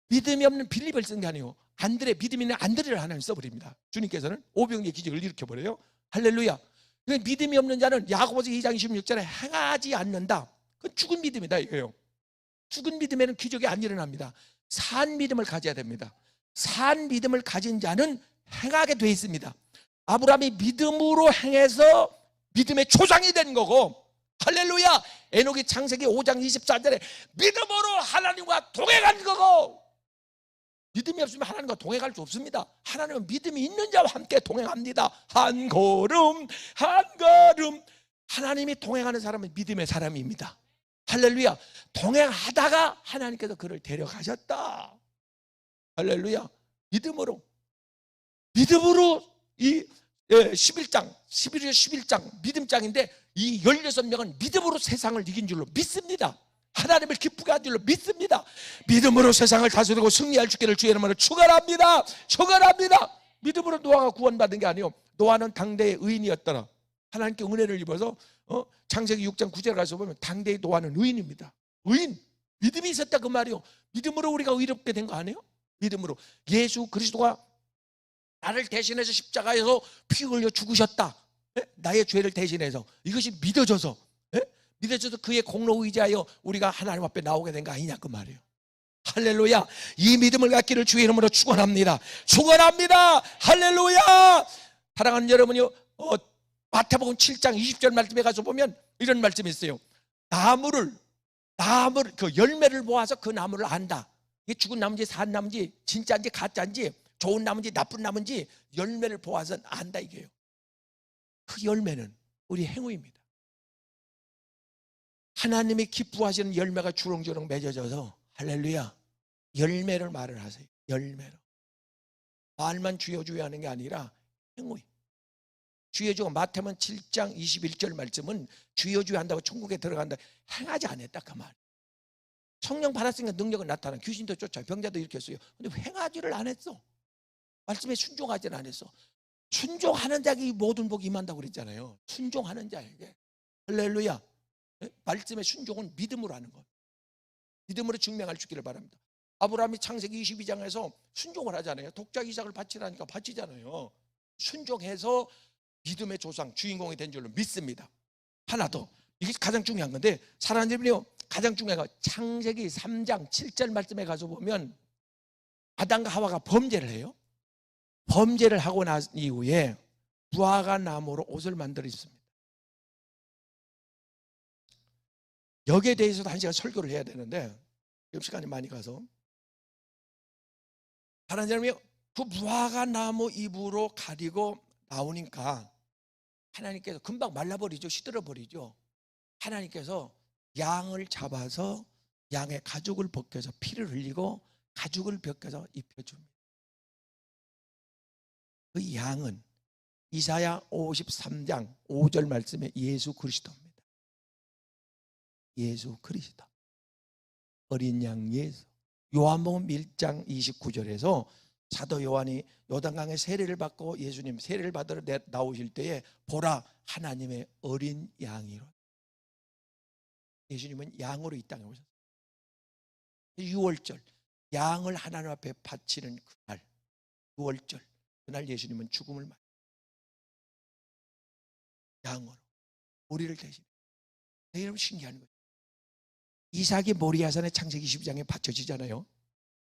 믿음이 없는 빌립을 쓴 게 아니에요. 안드레, 믿음 있는 안드레를 하나님 써버립니다. 주님께서는 오병이의 기적을 일으켜버려요. 할렐루야. 믿음이 없는 자는 야고보서 2장 26절에 행하지 않는다. 그건 죽은 믿음이다 이거예요. 죽은 믿음에는 기적이 안 일어납니다. 산 믿음을 가져야 됩니다. 산 믿음을 가진 자는 행하게 돼 있습니다. 아브라함이 믿음으로 행해서 믿음의 조상이 된 거고, 할렐루야. 에녹이 창세기 5장 24절에 믿음으로 하나님과 동행한 거고, 믿음이 없으면 하나님과 동행할 수 없습니다. 하나님은 믿음이 있는 자와 함께 동행합니다. 한 걸음 한 걸음. 하나님이 동행하는 사람은 믿음의 사람입니다. 할렐루야. 동행하다가 하나님께서 그를 데려가셨다. 할렐루야. 믿음으로 이 11장 11장 믿음장인데, 이 16명은 믿음으로 세상을 이긴 줄로 믿습니다. 하나님을 기쁘게 한 줄로 믿습니다. 믿음으로 세상을 다스리고 승리할 주기를 주의 이름으로 축원합니다. 축원합니다. 믿음으로 노아가 구원받은 게 아니에요. 노아는 당대의 의인이었더라. 하나님께 은혜를 입어서 창세기 6장 9절 가서 보면 당대의 노아는 의인입니다. 의인. 믿음이 있었다 그 말이요. 믿음으로 우리가 의롭게 된 거 아니에요? 믿음으로 예수 그리스도가 나를 대신해서 십자가에서 피 흘려 죽으셨다. 나의 죄를 대신해서. 이것이 믿어져서 그의 공로 의지하여 우리가 하나님 앞에 나오게 된 거 아니냐 그 말이에요. 할렐루야. 이 믿음을 갖기를 주의 이름으로 축원합니다. 축원합니다. 할렐루야. 사랑하는 여러분이요, 마태복음 7장 20절 말씀에 가서 보면 이런 말씀이 있어요. 나무를 그 열매를 보아서 그 나무를 안다. 이게 죽은 나무인지 산 나무인지 진짜인지 가짜인지 좋은 나무인지 나쁜 나무인지 열매를 보아서 안다 이게요. 그 열매는 우리 행위입니다. 하나님이 기뻐하시는 열매가 주렁주렁 맺어져서, 할렐루야, 열매를 말을 하세요. 열매로. 말만 주여 주여 하는 게 아니라 행위. 주여 주여. 마태복음 7장 21절 말씀은 주여 주여 한다고 천국에 들어간다, 행하지 않았다 그 말. 성령 받았으니까 능력은 나타나, 귀신도 쫓아, 병자도 일으켰어요. 근데 행하지를 안 했어. 말씀에 순종하지는 안 했어. 순종하는 자에게 모든 복이 임한다고 그랬잖아요. 순종하는 자에게. 할렐루야. 말씀의 순종은 믿음으로 하는 것. 믿음으로 증명할 수 있기를 바랍니다. 아브라함이 창세기 22장에서 순종을 하잖아요. 독자 이삭을 바치라니까 바치잖아요. 순종해서 믿음의 조상, 주인공이 된 줄로 믿습니다. 하나 더, 이게 가장 중요한 건데, 사랑하는 여러분이요, 가장 중요한 건 창세기 3장 7절 말씀에 가서 보면 아담과 하와가 범죄를 해요. 범죄를 하고 난 이후에 무화과 나무로 옷을 만들어 입습니다. 여기에 대해서도 한 시간 설교를 해야 되는데 지금 시간이 많이 가서, 하나님 여러분이 그 무화과 나무 잎으로 가리고 나오니까 하나님께서 금방 말라버리죠. 시들어버리죠. 하나님께서 양을 잡아서 양의 가죽을 벗겨서 피를 흘리고 가죽을 벗겨서 입혀줍니다. 그 양은 이사야 53장 5절 말씀에 예수 그리스도입니다. 예수 그리스도, 어린 양 예수. 요한복음 1장 29절에서 사도 요한이 요단강에 세례를 받고 예수님 세례를 받으러 나오실 때에 보라 하나님의 어린 양이로. 예수님은 양으로 이 땅에 오셨어요. 6월절 양을 하나님 앞에 바치는 그날, 6월절 그날 예수님은 죽음을 맞았어요. 양으로 우리를 대신. 여러분 신기한 거예요. 이삭이 모리아산의 창세기 22장에 바쳐지잖아요.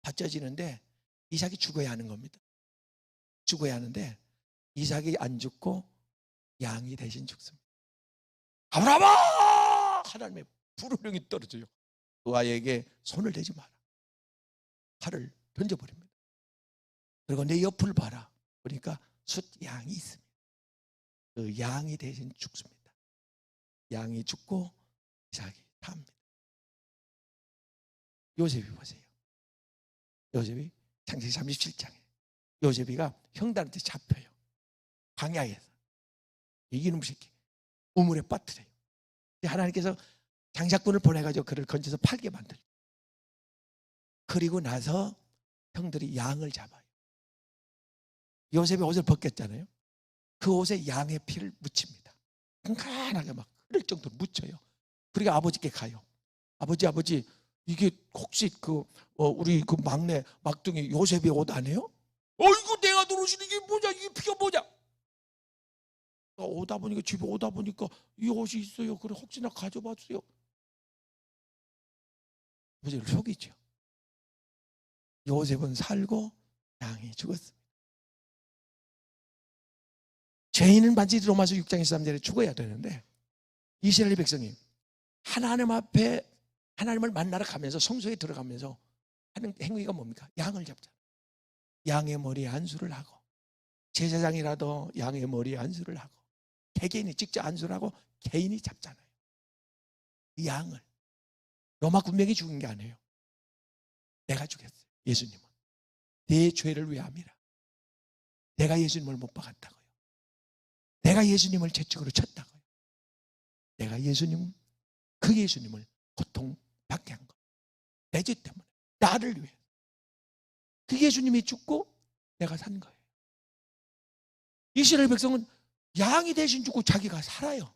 바쳐지는데 이삭이 죽어야 하는 겁니다. 죽어야 하는데 이삭이 안 죽고 양이 대신 죽습니다. 아브라함아! 하나님의 불호령이 떨어져요. 그 아이에게 손을 대지 마라. 칼을 던져버립니다. 그리고 내 옆을 봐라. 그러니까 숫양이 있습니다. 그 양이 대신 죽습니다. 양이 죽고 이삭이 탑니다. 요셉이 보세요. 요셉이 창세기 37장에 요셉이가 형들한테 잡혀요. 광야에서. 이기는 새끼 우물에 빠뜨려요. 하나님께서 장사꾼을 보내가지고 그를 건져서 팔게 만들어요. 그리고 나서 형들이 양을 잡아요. 요셉이 옷을 벗겼잖아요. 그 옷에 양의 피를 묻힙니다. 간간하게 막 흐를 정도로 묻혀요. 그리고 아버지께 가요. 아버지 이게 혹시 우리 그 막내 막둥이 요셉이 옷 아니에요? 어이구 내가 들어오시는 이게 뭐냐, 이게 피가 뭐냐. 오다 보니까, 집에 오다 보니까 이 옷이 있어요. 그래 혹시나 가져봤어요. 아버지를 속이죠. 요셉은 살고 양이 죽었습니다. 죄인은 반드시 로마서 6장 23절에 죽어야 되는데, 이스라엘 백성이 하나님 앞에 하나님을 만나러 가면서 성소에 들어가면서 하는 행위가 뭡니까? 양을 잡잖아요. 양의 머리에 안수를 하고, 제사장이라도 양의 머리에 안수를 하고, 개개인이 직접 안수를 하고 개인이 잡잖아요. 이 양을. 로마 군병이 죽은 게 아니에요. 내가 죽였어요. 예수님은 내 죄를 위함이라. 내가 예수님을 못 박았다고요. 내가 예수님을 채찍으로 쳤다고요. 내가 예수님, 그 예수님을 고통받게 한 거예요. 내 죄 때문에, 나를 위해. 그 예수님이 죽고 내가 산 거예요. 이스라엘 백성은 양이 대신 죽고 자기가 살아요.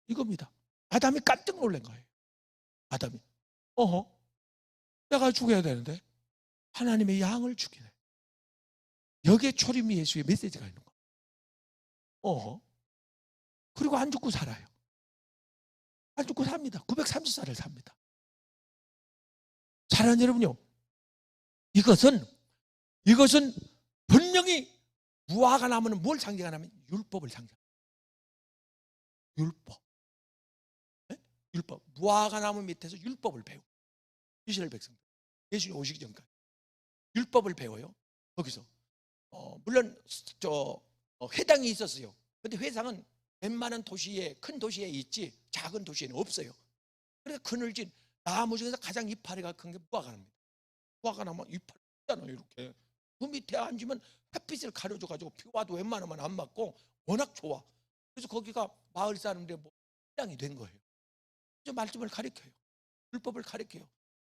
이겁니다. 아담이 깜짝 놀란 거예요. 아담이 내가 죽어야 되는데 하나님의 양을 죽이네. 여기에 초림이 예수의 메시지가 있는 거예요. 그리고 안 죽고 살아요. 안 죽고 삽니다. 930살을 삽니다. 사랑하는 여러분요, 이것은 분명히 무화과 나무는 뭘 상징하냐면 율법을 상징합니다. 율법. 네? 율법. 무화과 나무 밑에서 율법을 배워. 이스라엘 백성들. 예수님 오시기 전까지 율법을 배워요. 거기서 물론 회당이 있었어요. 근데 회당은 웬만한 도시에, 큰 도시에 있지 작은 도시에는 없어요. 그래서 그늘진 나무 중에서 가장 이파리가 큰 게 무화과나무입니다. 무화과나무 이파리 있잖아요. 이렇게 그 밑에 앉으면 햇빛을 가려줘가지고 비 와도 웬만하면 안 맞고 워낙 좋아. 그래서 거기가 마을 사람들의 회당이 된 거예요. 그래서 말씀을 가르쳐요. 율법을 가르쳐요.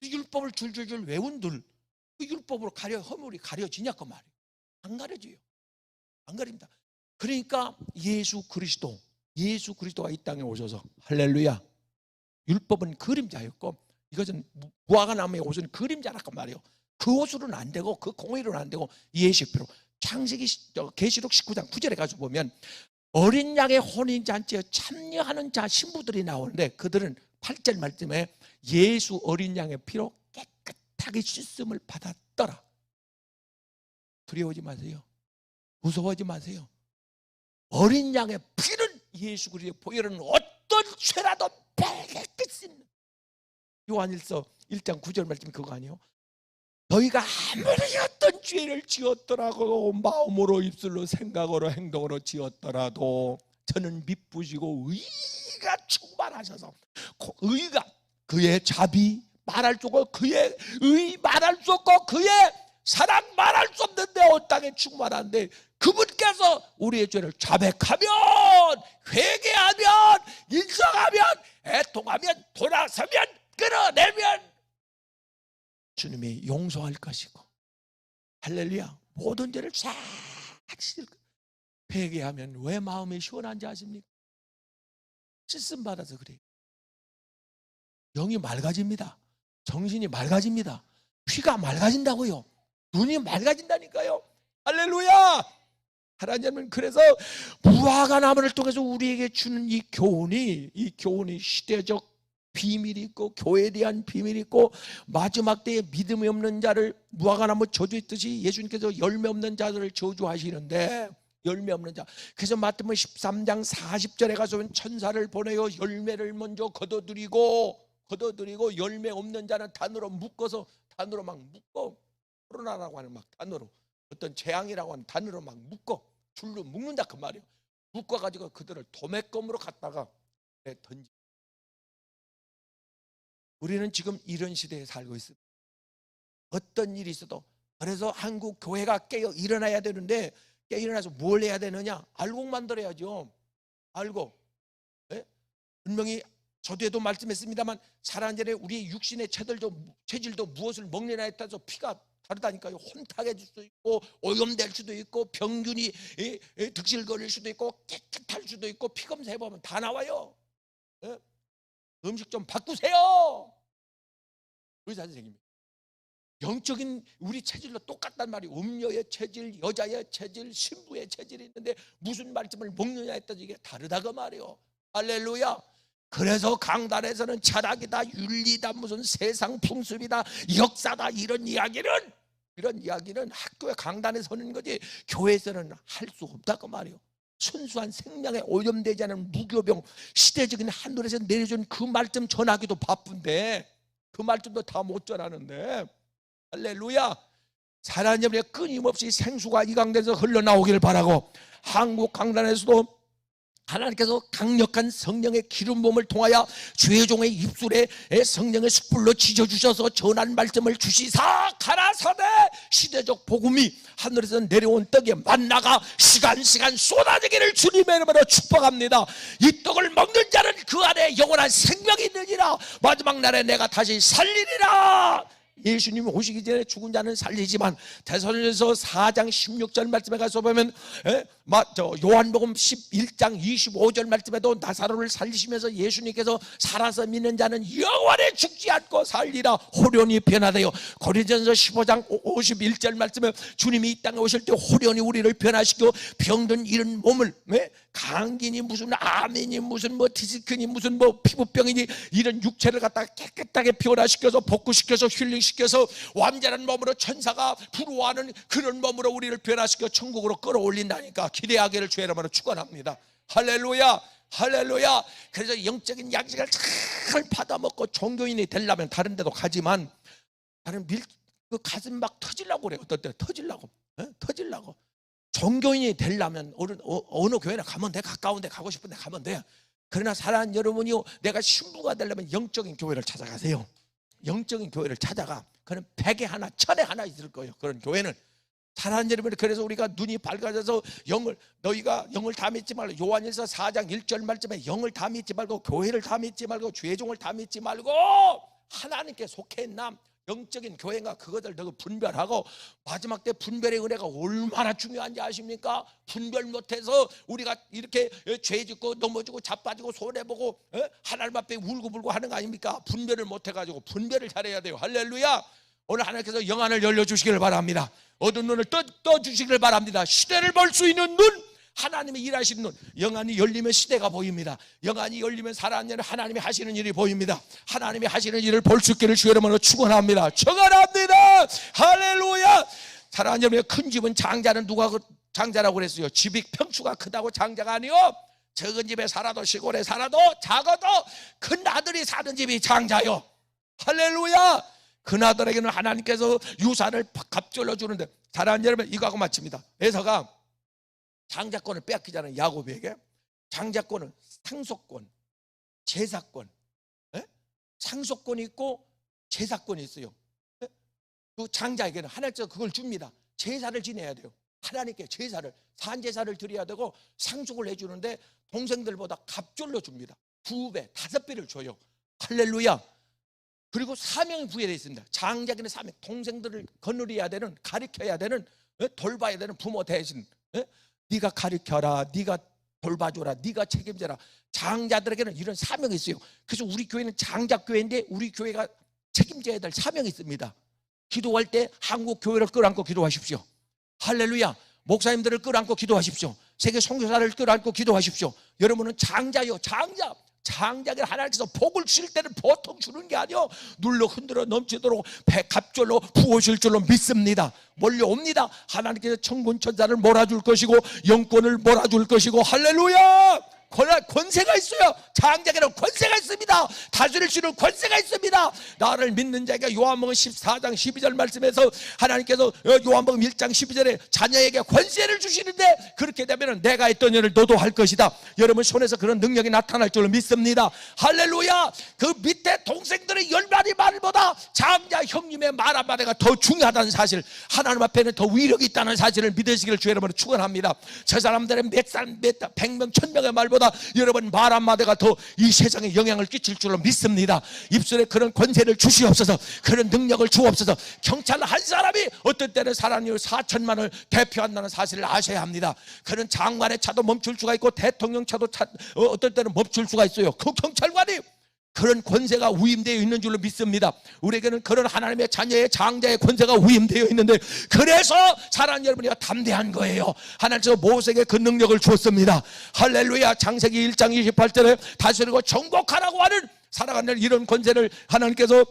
율법을 줄줄줄 외운들 그 율법으로 허물이 가려지냐고 말이에요. 안 가려져요. 안 가립니다. 그러니까 예수 그리스도가 이 땅에 오셔서, 할렐루야, 율법은 그림자였고 이것은 무화과 나무의 옷은 그림자라고 말이에요. 그 옷으로는 안 되고 그 공의로는 안 되고 예식표로. 계시록 19장 9절에 가서 보면 어린 양의 혼인잔치에 참여하는 자 신부들이 나오는데, 그들은 8절 말씀에 예수 어린 양의 피로 깨끗하게 씻음을 받았더라. 두려워하지 마세요. 무서워하지 마세요. 어린 양의 피는 예수 그리스도의 보혈은 어떤 죄라도 빼게 씻는. 요한일서 1장 9절 말씀이 그거 아니에요? 너희가 아무리 어떤 죄를 지었더라도, 마음으로 입술로 생각으로 행동으로 지었더라도 저는 미쁘시고 의가 충만하셔서, 의가 그의 자비 말할 수 없고 그의 의 말할 수 없고 그의 사랑 말할 수 없는데 온 땅에 충만한데, 그분께서 우리의 죄를 자백하면, 회개하면, 인정하면, 애통하면, 돌아서면, 끌어내면 주님이 용서할 것이고, 할렐루야, 모든 죄를 싹 씻을 거예요. 회개하면 왜 마음이 시원한지 아십니까? 씻음 받아서 그래요. 영이 맑아집니다. 정신이 맑아집니다. 피가 맑아진다고요. 눈이 맑아진다니까요. 할렐루야. 하나님은 그래서 무화과 나무를 통해서 우리에게 주는 이 교훈이 시대적 비밀이 있고 교회에 대한 비밀이 있고, 마지막 때에 믿음이 없는 자를 무화과 나무 저주했듯이 예수님께서 열매 없는 자들을 저주하시는데, 열매 없는 자. 그래서 마태복음 13장 40절에 가서 천사를 보내요. 열매를 먼저 거둬들이고 열매 없는 자는 단으로 묶어서, 단으로 막 묶어. 코로나라고 하는 막 단으로, 어떤 재앙이라고 하는 단으로 막 묶어, 줄로 묶는다 그 말이에요. 묶어가지고 그들을 도매검으로 갖다가 던지. 우리는 지금 이런 시대에 살고 있습니다. 어떤 일이 있어도. 그래서 한국 교회가 깨어 일어나야 되는데, 깨어 일어나서 뭘 해야 되느냐? 알곡 만들어야죠. 알곡. 네? 분명히 저도에도 말씀했습니다만, 살아난 전에 우리의 육신의 체질도 무엇을 먹느냐에 따라서 피가 다르다니까요. 혼탁해질 수도 있고, 오염될 수도 있고, 병균이 득실 걸릴 수도 있고, 깨끗할 수도 있고, 피 검사해보면 다 나와요. 네? 음식 좀 바꾸세요. 의사 선생님이 영적인 우리 체질로 똑같단 말이에요. 음녀의 체질, 여자의 체질, 신부의 체질이 있는데 무슨 말씀을 먹느냐에 따라 이게 다르다고 말이에요. 할렐루야. 그래서 강단에서는 철학이다, 윤리다, 무슨 세상 풍습이다, 역사다, 이런 이야기는 학교에 강단에 서는 거지 교회에서는 할 수 없다고 말이에요. 순수한 생명에 오염되지 않은 무교병, 시대적인 하늘에서 내려준 그 말씀 전하기도 바쁜데 그 말씀도 다 못 전하는데, 할렐루야. 사랑하는 여러분, 끊임없이 생수가 이 강단에서 흘러나오기를 바라고, 한국 강단에서도 하나님께서 강력한 성령의 기름 부음을 통하여 주의 종의 입술에 성령의 숯불로 지져주셔서 전한 말씀을 주시사 가라사대 시대적 복음이 하늘에서 내려온 떡에 만나가 시간 쏟아지기를 주님의 이름으로 축복합니다. 이 떡을 먹는 자는 그 안에 영원한 생명이 있느니라. 마지막 날에 내가 다시 살리리라. 예수님이 오시기 전에 죽은 자는 살리지만 데살로니가서 4장 16절 말씀에 가서 보면 요한복음 11장 25절 말씀에도 나사로를 살리시면서 예수님께서 살아서 믿는 자는 영원히 죽지 않고 살리라. 호련히 변화되어 고린도전서 15장 51절 말씀에 주님이 이 땅에 오실 때 호련히 우리를 변화시켜 병든 이런 몸을, 감기니 무슨 암이니 무슨 디스크니 무슨 피부병이니 이런 육체를 갖다가 깨끗하게 변화시켜서 복구시켜서 힐링시켜서 완전한 몸으로 천사가 부러워하는 그런 몸으로 우리를 변화시켜 천국으로 끌어올린다니까 기대하기를 주의 이름으로 축원합니다. 할렐루야. 할렐루야. 그래서 영적인 양식을 잘 받아먹고 종교인이 되려면 다른 데도 가지만 나는 그 가슴 막 터지려고 그래요. 어떨 때 터지려고 종교인이 되려면 어느 교회나 가면 돼. 가까운 데 가고 싶은 데 가면 돼. 그러나 사랑하는 여러분이요, 내가 신부가 되려면 영적인 교회를 찾아가세요. 영적인 교회를 찾아가. 그는 100에 하나 1000에 하나 있을 거예요. 그런 교회는. 사랑하는 여러분, 그래서 우리가 눈이 밝아져서 너희가 영을 다 믿지 말고, 요한일서 4장 1절 말씀에 영을 다 믿지 말고 교회를 다 믿지 말고 주의 종을 다 믿지 말고 하나님께 속해 있나 영적인 교회가 그것을 너 분별하고, 마지막 때 분별의 은혜가 얼마나 중요한지 아십니까? 분별 못해서 우리가 이렇게 죄 짓고 넘어지고 자빠지고 손해보고 하나님 앞에 울고불고 하는 거 아닙니까? 분별을 못해가지고 분별을 잘해야 돼요. 할렐루야. 오늘 하나님께서 영안을 열려주시기를 바랍니다. 어두운 눈을 떠주시기를 바랍니다. 시대를 볼 수 있는 눈, 하나님이 일하시는 눈. 영안이 열리면 시대가 보입니다. 영안이 열리면 살아있는 하나님이 하시는 일이 보입니다. 하나님이 하시는 일을 볼 수 있기를 주의 이름으로 축원합니다. 축원합니다. 할렐루야. 사랑하는 여러분, 큰 집은 장자는 누가 장자라고 그랬어요? 집이 평수가 크다고 장자가 아니요, 적은 집에 살아도 시골에 살아도 작아도 큰 아들이 사는 집이 장자요. 할렐루야. 그 아들에게는 하나님께서 유산을 갑절로 주는데, 사랑하는 여러분, 이거하고 마칩니다. 에서가 장자권을 빼앗기잖아요. 야곱에게. 장자권은 상속권, 제사권, 상속권이 있고 제사권이 있어요. 그 장자에게는 하나님께서 그걸 줍니다. 제사를 지내야 돼요. 하나님께 제사를, 산제사를 드려야 되고 상속을 해주는데 동생들보다 갑절로 줍니다. 2배, 5배를 줘요. 할렐루야. 그리고 사명이 부여되어 있습니다. 장자에게는 사명, 동생들을 거느려야 되는, 가르쳐야 되는, 돌봐야 되는 부모 대신 네가 가르쳐라, 네가 돌봐줘라, 네가 책임져라. 장자들에게는 이런 사명이 있어요. 그래서 우리 교회는 장자교회인데 우리 교회가 책임져야 될 사명이 있습니다. 기도할 때 한국 교회를 끌어안고 기도하십시오. 할렐루야. 목사님들을 끌어안고 기도하십시오. 세계 선교사를 끌어안고 기도하십시오. 여러분은 장자요, 장자. 장자에게 하나님께서 복을 주실 때는 보통 주는 게 아니요, 눌러 흔들어 넘치도록 갑절로 부어줄 줄로 믿습니다. 몰려옵니다. 하나님께서 천군 천사를 몰아줄 것이고 영권을 몰아줄 것이고, 할렐루야. 권세가 있어요. 장자에게는 권세가 있습니다. 다스릴 수 있는 권세가 있습니다. 나를 믿는 자에게, 요한복음 14장 12절 말씀에서 하나님께서 요한복음 1장 12절에 자녀에게 권세를 주시는데, 그렇게 되면 내가 했던 일을 너도 할 것이다. 여러분 손에서 그런 능력이 나타날 줄로 믿습니다. 할렐루야. 그 밑에 동생들의 10마리 말보다 장자 형님의 말 한마디가 더 중요하다는 사실, 하나님 앞에는 더 위력이 있다는 사실을 믿으시기를 주의 이름으로 축원합니다. 저 사람들의 몇 사람, 100명, 1000명의 말보다 여러분 말 한마디가 더 이 세상에 영향을 끼칠 줄로 믿습니다. 입술에 그런 권세를 주시옵소서. 그런 능력을 주옵소서. 경찰 한 사람이 어떤 때는 사람이 4천만을 대표한다는 사실을 아셔야 합니다. 그런 장관의 차도 멈출 수가 있고 대통령 차도 어떤 때는 멈출 수가 있어요. 그 경찰관이 그런 권세가 위임되어 있는 줄로 믿습니다. 우리에게는 그런 하나님의 자녀의 장자의 권세가 위임되어 있는데, 그래서 사랑하는 여러분이가 담대한 거예요. 하나님께서 모세에게 그 능력을 줬습니다. 할렐루야. 창세기 1장 28절에 다스리고 정복하라고 하는 사랑하는 이런 권세를 하나님께서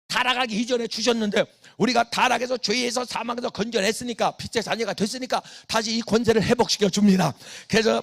타락하기 이전에 주셨는데, 우리가 타락해서 죄에서 사망해서 건져냈으니까, 빛의 자녀가 됐으니까 다시 이 권세를 회복시켜 줍니다. 그래서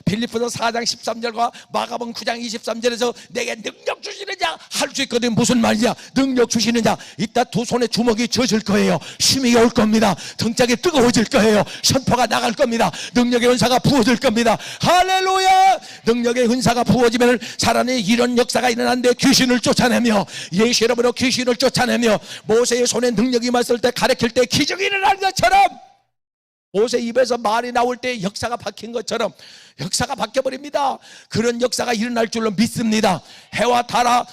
빌립보서 4장 13절과 마가복음 9장 23절에서 내게 능력 주시는 자 할 수 있거든. 무슨 말이냐? 능력 주시는 자, 이따 두 손에 주먹이 쥐어질 거예요. 힘이 올 겁니다. 등짝이 뜨거워질 거예요. 선포가 나갈 겁니다. 능력의 은사가 부어질 겁니다. 할렐루야. 능력의 은사가 부어지면 살아내 이런 역사가 일어나는데, 귀신을 쫓아내며, 예수 이름으로 귀신을 쫓아내며, 모세의 손에 능력이 임했을 때, 가르칠 때 기적이 일어난 것처럼, 모세 입에서 말이 나올 때 역사가 박힌 것처럼 역사가 바뀌어버립니다. 그런 역사가 일어날 줄로 믿습니다. 해와 달아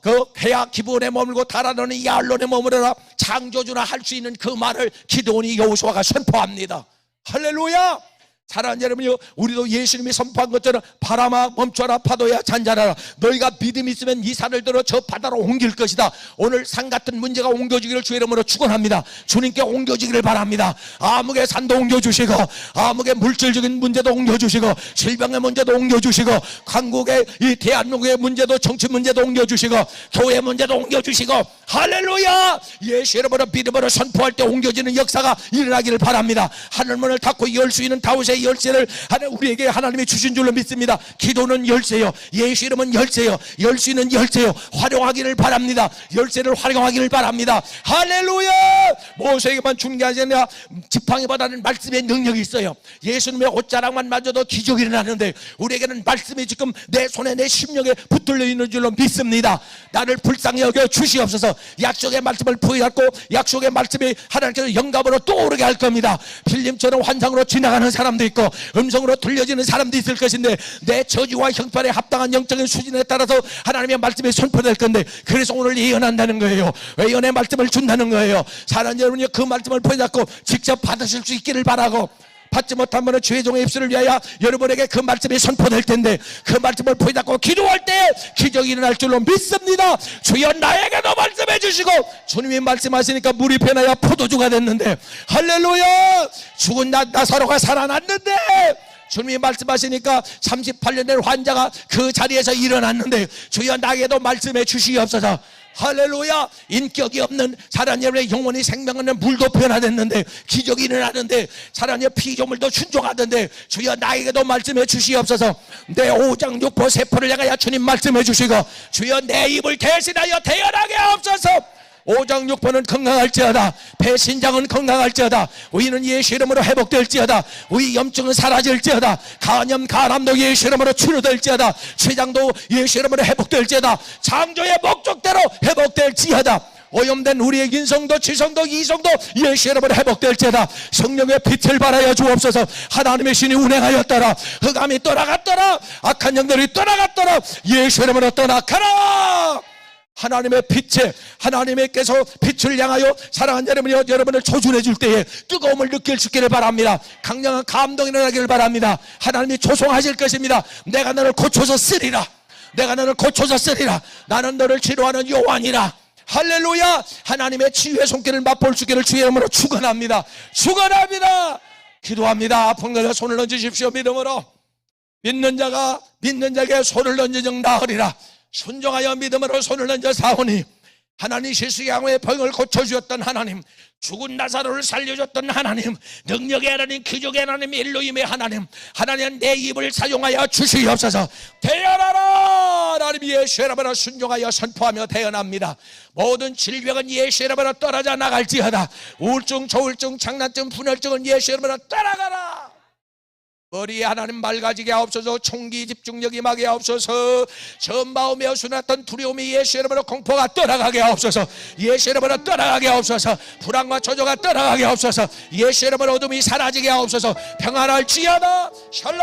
그 해야 기브온에 머물고 달아 너는 이 알론에 머무르라, 창조주나 할 수 있는 그 말을 기드온이 여호수아가 선포합니다. 할렐루야. 사랑하는 여러분요, 우리도 예수님이 선포한 것처럼 바람아 멈춰라, 파도야 잔잔하라. 너희가 믿음이 있으면 이 산을 들어 저 바다로 옮길 것이다. 오늘 산 같은 문제가 옮겨지기를 주의 이름으로 축원합니다. 주님께 옮겨지기를 바랍니다. 암흑의 산도 옮겨주시고, 암흑의 물질적인 문제도 옮겨주시고, 질병의 문제도 옮겨주시고, 한국의 이 대한민국의 문제도, 정치 문제도 옮겨주시고, 교회 문제도 옮겨주시고, 할렐루야. 예수 이름으로 믿음으로 선포할 때 옮겨지는 역사가 일어나기를 바랍니다. 하늘문을 닫고 열 수 있는 다윗의 열쇠를 우리에게 하나님이 주신 줄로 믿습니다. 기도는 열쇠요, 예수 이름은 열쇠요, 열 수 있는 열쇠요. 활용하기를 바랍니다. 열쇠를 활용하기를 바랍니다. 할렐루야. 모세에게만 주는 게 아니라 지팡이 바다는 말씀의 능력이 있어요. 예수님의 옷자락만 만져도 기적이 일어나는데, 우리에게는 말씀이 지금 내 손에 내 심령에 붙들려 있는 줄로 믿습니다. 나를 불쌍히 여겨 주시옵소서. 약속의 말씀을 부여잡고 약속의 말씀이 하나님께서 영감으로 떠오르게 할 겁니다. 필름처럼 환상으로 지나가는 사람도 있고 음성으로 들려지는 사람도 있을 것인데, 내 저주와 형편에 합당한 영적인 수준에 따라서 하나님의 말씀이 선포될 건데, 그래서 오늘 예언한다는 거예요. 예언의 말씀을 준다는 거예요. 사랑하는 여러분이 그 말씀을 붙잡고 직접 받으실 수 있기를 바라고, 받지 못하면 죄종의 입술을 위하여 여러분에게 그 말씀이 선포될 텐데, 그 말씀을 붙잡고 기도할 때 기적이 일어날 줄로 믿습니다. 주여 나에게도 말씀해 주시고, 주님이 말씀하시니까 물이 변하여 포도주가 됐는데, 할렐루야. 죽은 나사로가 살아났는데, 주님이 말씀하시니까 38년 된 환자가 그 자리에서 일어났는데, 주여 나에게도 말씀해 주시옵소서. 할렐루야. 인격이 없는 사랑하는 여러분의 영혼이 생명 없는 물도 변화됐는데, 기적이 일어나는데, 사랑하는 피조물도 순종하던데, 주여 나에게도 말씀해 주시옵소서. 내 오장 육포 세포를 향하여 주님 말씀해 주시고, 주여 내 입을 대신하여 태어나게 하옵소서. 오장육포는 건강할지어다, 배신장은 건강할지어다, 우리는 예수 이름으로 회복될지어다, 우리 염증은 사라질지어다, 간염 간암도 예수 이름으로 치료될지어다, 췌장도 예수 이름으로 회복될지어다, 창조의 목적대로 회복될지어다, 오염된 우리의 인성도 지성도 이성도 예수 이름으로 회복될지어다. 성령의 빛을 발하여 주옵소서. 하나님의 신이 운행하였더라. 흑암이 떠나갔더라. 악한 영들이 떠나갔더라. 예수 이름으로 떠나가라. 하나님의 빛에, 하나님께서 빛을 향하여 사랑하는 여러분을 조준해 줄 때에 뜨거움을 느낄 수 있기를 바랍니다. 강력한 감동이 일어나기를 바랍니다. 하나님이 조성하실 것입니다. 내가 너를 고쳐서 쓰리라. 내가 너를 고쳐서 쓰리라. 나는 너를 치료하는 요한이라. 할렐루야. 하나님의 치유의 손길을 맛볼 수 있기를 주의 이름으로 축원합니다. 축원합니다. 기도합니다. 아픈 것에 손을 얹으십시오. 믿음으로. 믿는 자가 믿는 자에게 손을 얹으정 나으리라. 순종하여 믿음으로 손을 얹어 사오니, 하나님 실수양의 병을 고쳐주었던 하나님, 죽은 나사로를 살려줬던 하나님, 능력의 하나님, 기적의 하나님, 엘로힘의 하나님, 하나님 내 입을 사용하여 주시옵소서. 태어나라. 하나님 예수 이름으로 순종하여 선포하며 태어납니다. 모든 질병은 예수 이름으로 떨어져 나갈지어다. 우울증, 조울증, 장난증, 분열증은 예수 이름으로 떠나가라. 머리에 하나님 맑아지게 하옵소서. 총기 집중력이 임하게 하옵소서. 저 마음에 어수선했던 두려움이 예수 이름으로 공포가 떠나가게 하옵소서. 예수 이름으로 떠나가게 하옵소서. 불안과 조조가 떠나가게 하옵소서. 예수 이름으로 어둠이 사라지게 하옵소서. 평안할지어다. 샬롬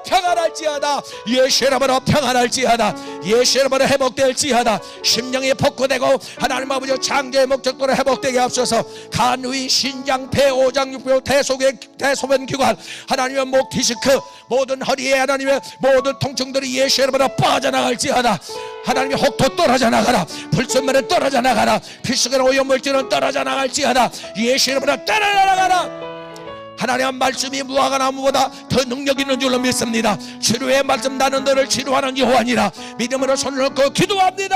평안할지어다. 예수 이름으로 평안할지어다. 예수 이름으로 회복될지어다. 심령이 복구되고 하나님 아버지 창조의 목적도로 회복되게 하옵소서. 간, 위, 신장, 폐, 오장, 육부, 대소변 기관, 하나님의 목, 뒤식 디스크 모든 허리에 하나님의 모든 통증들이 예수의 이름으로 빠져나갈지어다. 하나님의 혹도 떨어져 나가라. 불순물은 떨어져 나가라. 필수계로 오염물질은 떨어져 나갈지어다. 예수의 이름으로 떨어져 나가라. 하나님의 말씀이 무화과 나무보다 더 능력 있는 줄로 믿습니다. 치료의 말씀 나는 너를 치료하는 여호와니라. 믿음으로 손을 얹고 기도합니다.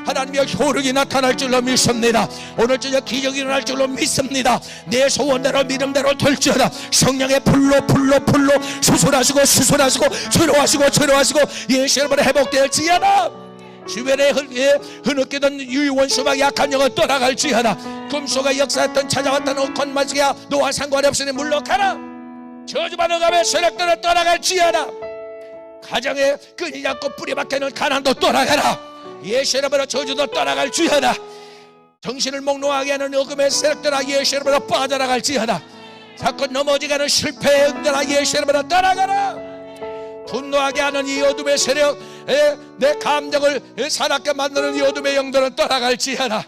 하나님의 효력이 나타날 줄로 믿습니다. 오늘 저녁 기적이 일어날 줄로 믿습니다. 내 소원대로 믿음대로 될지어다. 성령의 불로 수술하시고 치료하시고 예수의 이름으로 회복될지어다. 주변에 흐느끼던 유의원수막 약한 영은 떠나갈지어다. 금수가 역사했던 찾아왔던 건마지야 너와 상관이 없으니 물러가라. 저주받는 감의 세력들은 떠나갈지어다. 가정에 끊이지 않고 뿌리 박혀있는 가난도 떠나가라. 예수의 이름으로 저주도 떠나갈지어다. 정신을 몽롱하게 하는 어금의 세력들아 예수의 이름으로 빠져나갈지어다. 자꾸 넘어지가는 실패의 영들아 예수의 이름으로 떠나가라. 분노하게 하는 이 어둠의 세력, 내 감정을 사납게 만드는 이 어둠의 영들은 떠나갈지어다.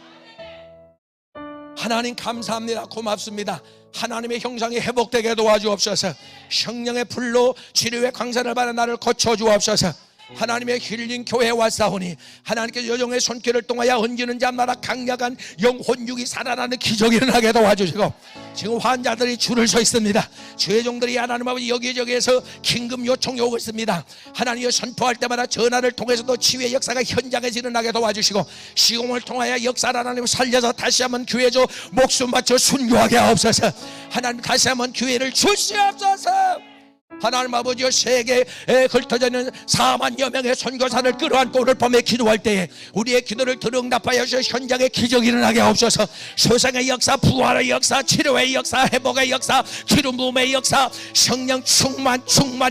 하나님 감사합니다. 고맙습니다. 하나님의 형상이 회복되게 도와주옵소서. 성령의 불로 치료의 광선을 받아 나를 고쳐주옵소서. 하나님의 힐링 교회에 왔사오니 하나님께서 여종의 손길을 통하여 얹는 자마다 강력한 영혼육이 살아나는 기적이 일어나게 도와주시고, 지금 환자들이 줄을 서 있습니다. 주의 종들이 하나님 아버지 여기저기에서 긴급 요청이 오고 있습니다. 하나님을 선포할 때마다 전화를 통해서도 치유의 역사가 현장에서 일어나게 도와주시고, 시공을 통하여 역사를 하나님 살려서 다시 한번 교회조 목숨 바쳐 순교하게 하옵소서. 하나님 다시 한번 기회를 주시옵소서. 하나님 아버지여, 세계에 흩어져 있는 4만여 명의 선교사를 끌어안고 오늘 밤에 기도할 때에 우리의 기도를 들응답하여 주셔서 현장에 기적이 일어나게 하옵소서. 소생의 역사, 부활의 역사, 치료의 역사, 회복의 역사, 기름 부음의 역사, 성령 충만,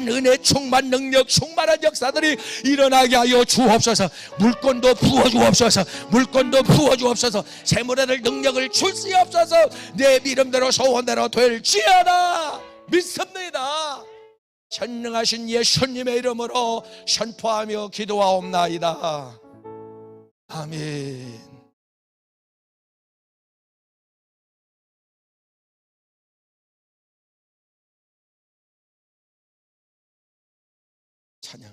은혜 충만, 능력 충만한 역사들이 일어나게 하여 주옵소서. 물건도 부어주옵소서. 재물의 능력을 주시옵소서. 내 믿음대로 소원대로 될지어다. 믿습니다. 전능하신 예수님의 이름으로 선포하며 기도하옵나이다. 아멘. 찬양.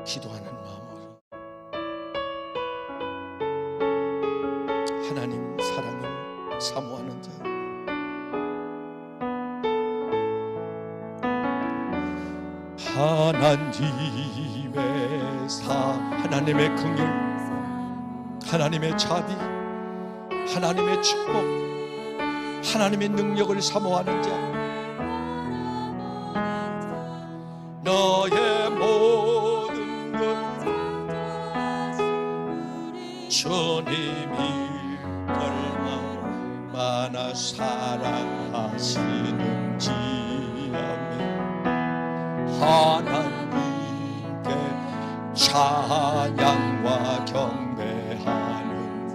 기도하는 마음으로 하나님 사랑을 사모하는 자, 하나님의 하나님의 긍휼, 하나님의 자비, 하나님의 축복, 하나님의 능력을 사모하는 자, 너의 모든 것 주님이 얼마나 사랑하시는지 하나님께 찬양과 경배하는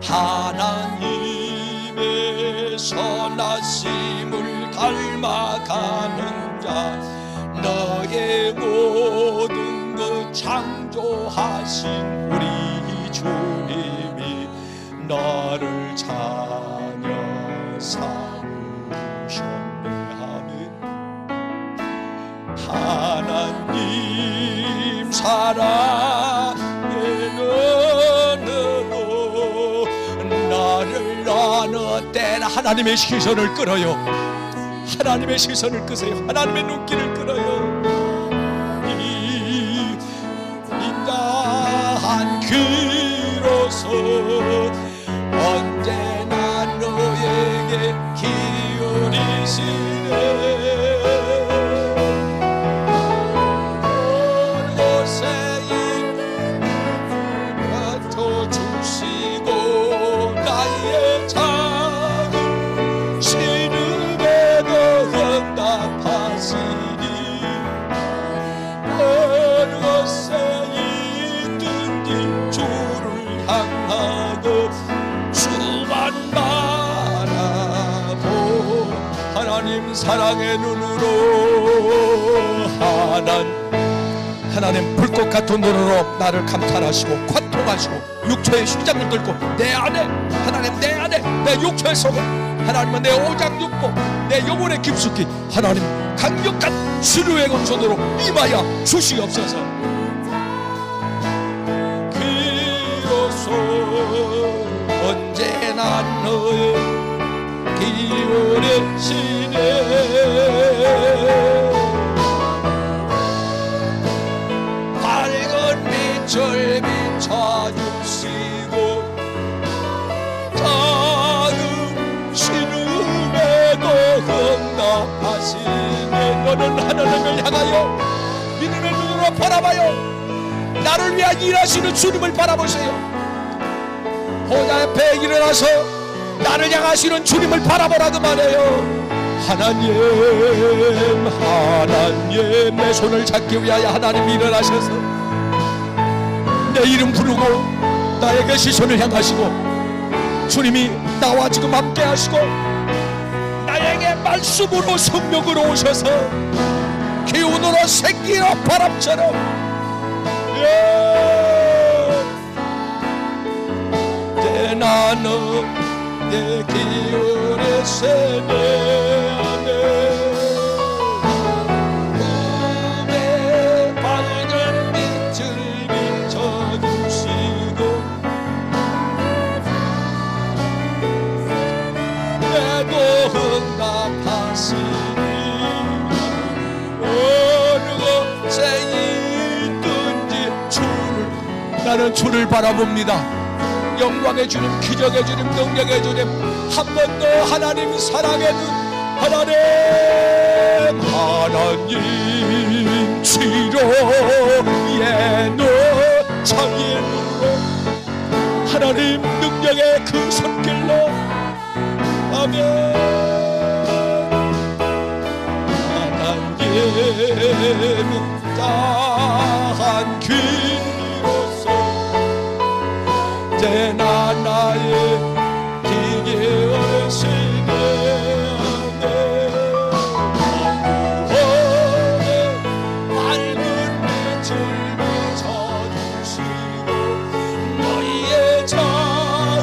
자, 하나님의 선하심을 닮아가는 자, 너의 모든 것 창조하신 우리 주님이 너를 자녀 삼으셨네. 하나님 사랑의 눈으로 나를 어느 때나 하나님의 시선을 끌어요. 하나님의 시선을 끄세요. 하나님의 눈길을 끌어요. 이 인자한 귀로서 언제나 너에게 기울이시네. 사랑의 눈으로 하나님 불꽃 같은 눈으로 나를 감탄하시고 관통하시고 육체의 심장을 들고 내 안에 하나님 내 안에 내 육체 속에 하나님은 내 오장육부 내 영혼에 깊숙이 하나님 강력한 치료의 공손으로 임하여 주시옵소서. 비로소 언제나 너의 기울이시네 빛을 비춰주시고 작은 신음에도 응답하시네. 너는 하나님을 향하여 믿음의 눈으로 바라봐요. 나를 위한 일하시는 주님을 바라보세요. 보좌 앞에 일어나서 나를 향하시는 주님을 바라보라 그 말이에요. 하나님 내 손을 잡기 위하여 하나님 일어나셔서 내 이름 부르고 나에게 시선을 향하시고 주님이 나와 지금 함께 하시고 나에게 말씀으로 성령으로 오셔서 기운으로 생기로 바람처럼 내 나는 내 기운의 세대 안에 응답하시니 어느 곳에 있든지 나는 주를 바라봅니다. 영광의 주님, 기적의 주님, 능력의 주님, 한 번 더 하나님 사랑의 눈 하나님 치료의 눈 창의의 눈으로 하나님 능력의 그 손길로 아멘. 하나님은 따한 귀로서 제나 나의 기계하시네 구원의 밝은 빛을 비춰주시고 너희의 작은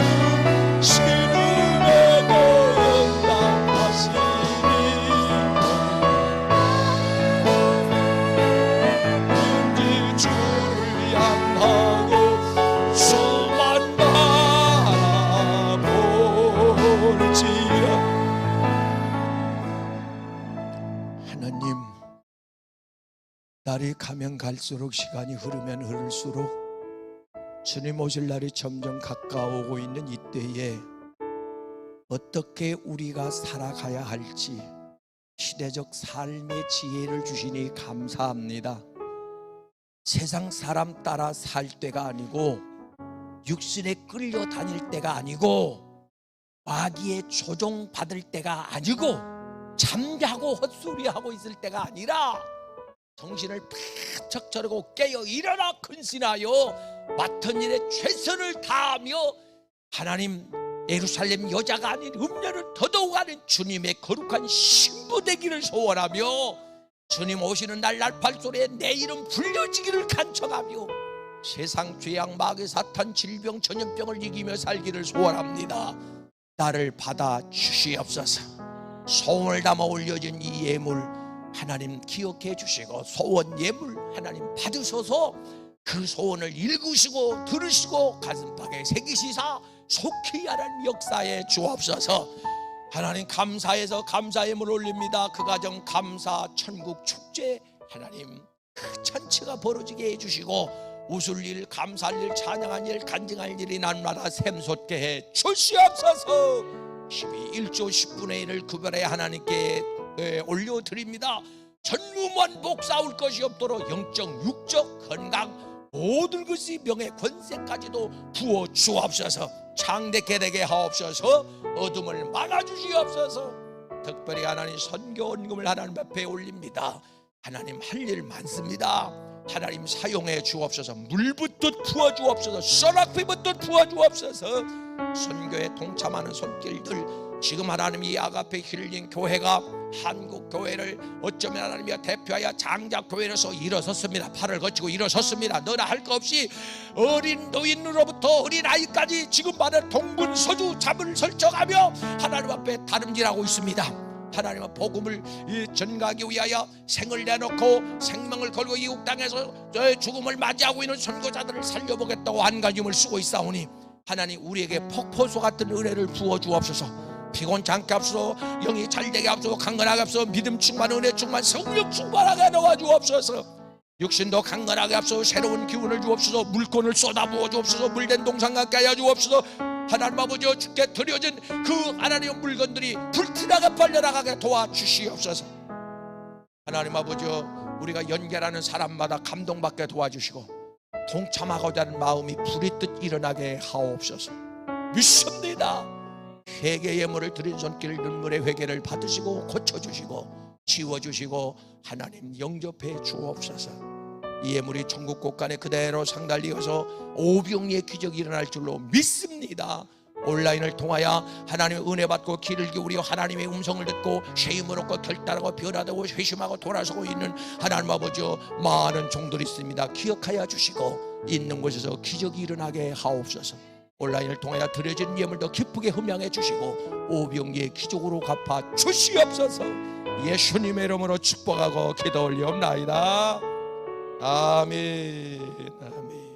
신음에도 날이 가면 갈수록 시간이 흐르면 흐를수록 주님 오실 날이 점점 가까워오고 있는 이때에 어떻게 우리가 살아가야 할지 시대적 삶의 지혜를 주시니 감사합니다. 세상 사람 따라 살 때가 아니고 육신에 끌려다닐 때가 아니고 마귀에 조종받을 때가 아니고 잠자고 헛소리하고 있을 때가 아니라 정신을 바짝 차리고 깨어 일어나 근신하여 맡은 일에 최선을 다하며 하나님 예루살렘 여자가 아닌 음녀를 더더욱 아닌 주님의 거룩한 신부 되기를 소원하며 주님 오시는 날 날팔소리에 내 이름 불려지기를 간청하며 세상 죄악 마귀 사탄 질병 전염병을 이기며 살기를 소원합니다. 나를 받아 주시옵소서. 소원을 담아 올려진 이 예물 하나님 기억해 주시고 소원 예물 하나님 받으셔서 그 소원을 읽으시고 들으시고 가슴팍에 새기시사 속히 하나님 역사에 주옵소서. 하나님 감사해서 감사 예물 올립니다. 그 가정 감사 천국 축제 하나님 그 잔치가 벌어지게 해주시고 웃을 일 감사할 일 찬양할 일 간증할 일이 날마다 샘솟게 해 주시옵소서. 12.1조 10분의 1을 구별해 하나님께 올려드립니다. 전무만 복 쌓을 것이 없도록 영적 육적 건강 모든 것이 명예 권세까지도 부어 주옵소서. 창대케 되게 하옵소서. 어둠을 막아주시옵소서. 특별히 하나님 선교 헌금을 하나님 앞에 올립니다. 하나님 할 일 많습니다. 하나님 사용해 주옵소서. 물 붓듯 부어 주옵소서. 소낙비 붓듯 부어 주옵소서. 선교에 동참하는 손길들 지금 하나님이 이 아가페 힐링 교회가 한국 교회를 어쩌면 하나님이 대표하여 장작 교회로서 일어섰습니다. 팔을 거치고 일어섰습니다. 너나 할 거 없이 어린 노인으로부터 어린 아이까지 지금 말하는 동분서주 잠을 설정하며 하나님 앞에 다름질하고 있습니다. 하나님은 복음을 전가하기 위하여 생을 내놓고 생명을 걸고 이국 땅에서 저의 죽음을 맞이하고 있는 선교자들을 살려보겠다고 안간힘을 쓰고 있사오니 하나님 우리에게 폭포수 같은 은혜를 부어주옵소서. 피곤치 않게 앞서 영이 잘되게 앞서 강건하게 앞서 믿음 충만 은혜 충만 성령 충만하게 넣어주옵소서. 육신도 강건하게 앞서 새로운 기운을 주옵소서. 물건을 쏟아부어 주옵소서. 물된 동상 같게 하여 주옵소서. 하나님 아버지 주께 드려진 그 하나님의 물건들이 불티나게 빨려나가게 도와주시옵소서. 하나님 아버지 우리가 연결하는 사람마다 감동받게 도와주시고 동참하고자 하는 마음이 불이 뜻 일어나게 하옵소서. 믿습니다. 회개 예물을 드린 손길 눈물의 회개를 받으시고 고쳐주시고 지워주시고 하나님 영접해 주옵소서. 이 예물이 천국 곳간에 그대로 상달리어서 오병이의 기적이 일어날 줄로 믿습니다. 온라인을 통하여 하나님의 은혜 받고 길을 기울여 하나님의 음성을 듣고 쉐임을 얻고 결단하고 변화되고 회심하고 돌아서고 있는 하나님 아버지 많은 종들이 있습니다. 기억하여 주시고 있는 곳에서 기적이 일어나게 하옵소서. 온라인을 통하여 드려진 예물도 기쁘게 흠양해 주시고 오병이의 기적으로 갚아 주시옵소서. 예수님의 이름으로 축복하고 기도 올리옵나이다. 아멘. 아멘.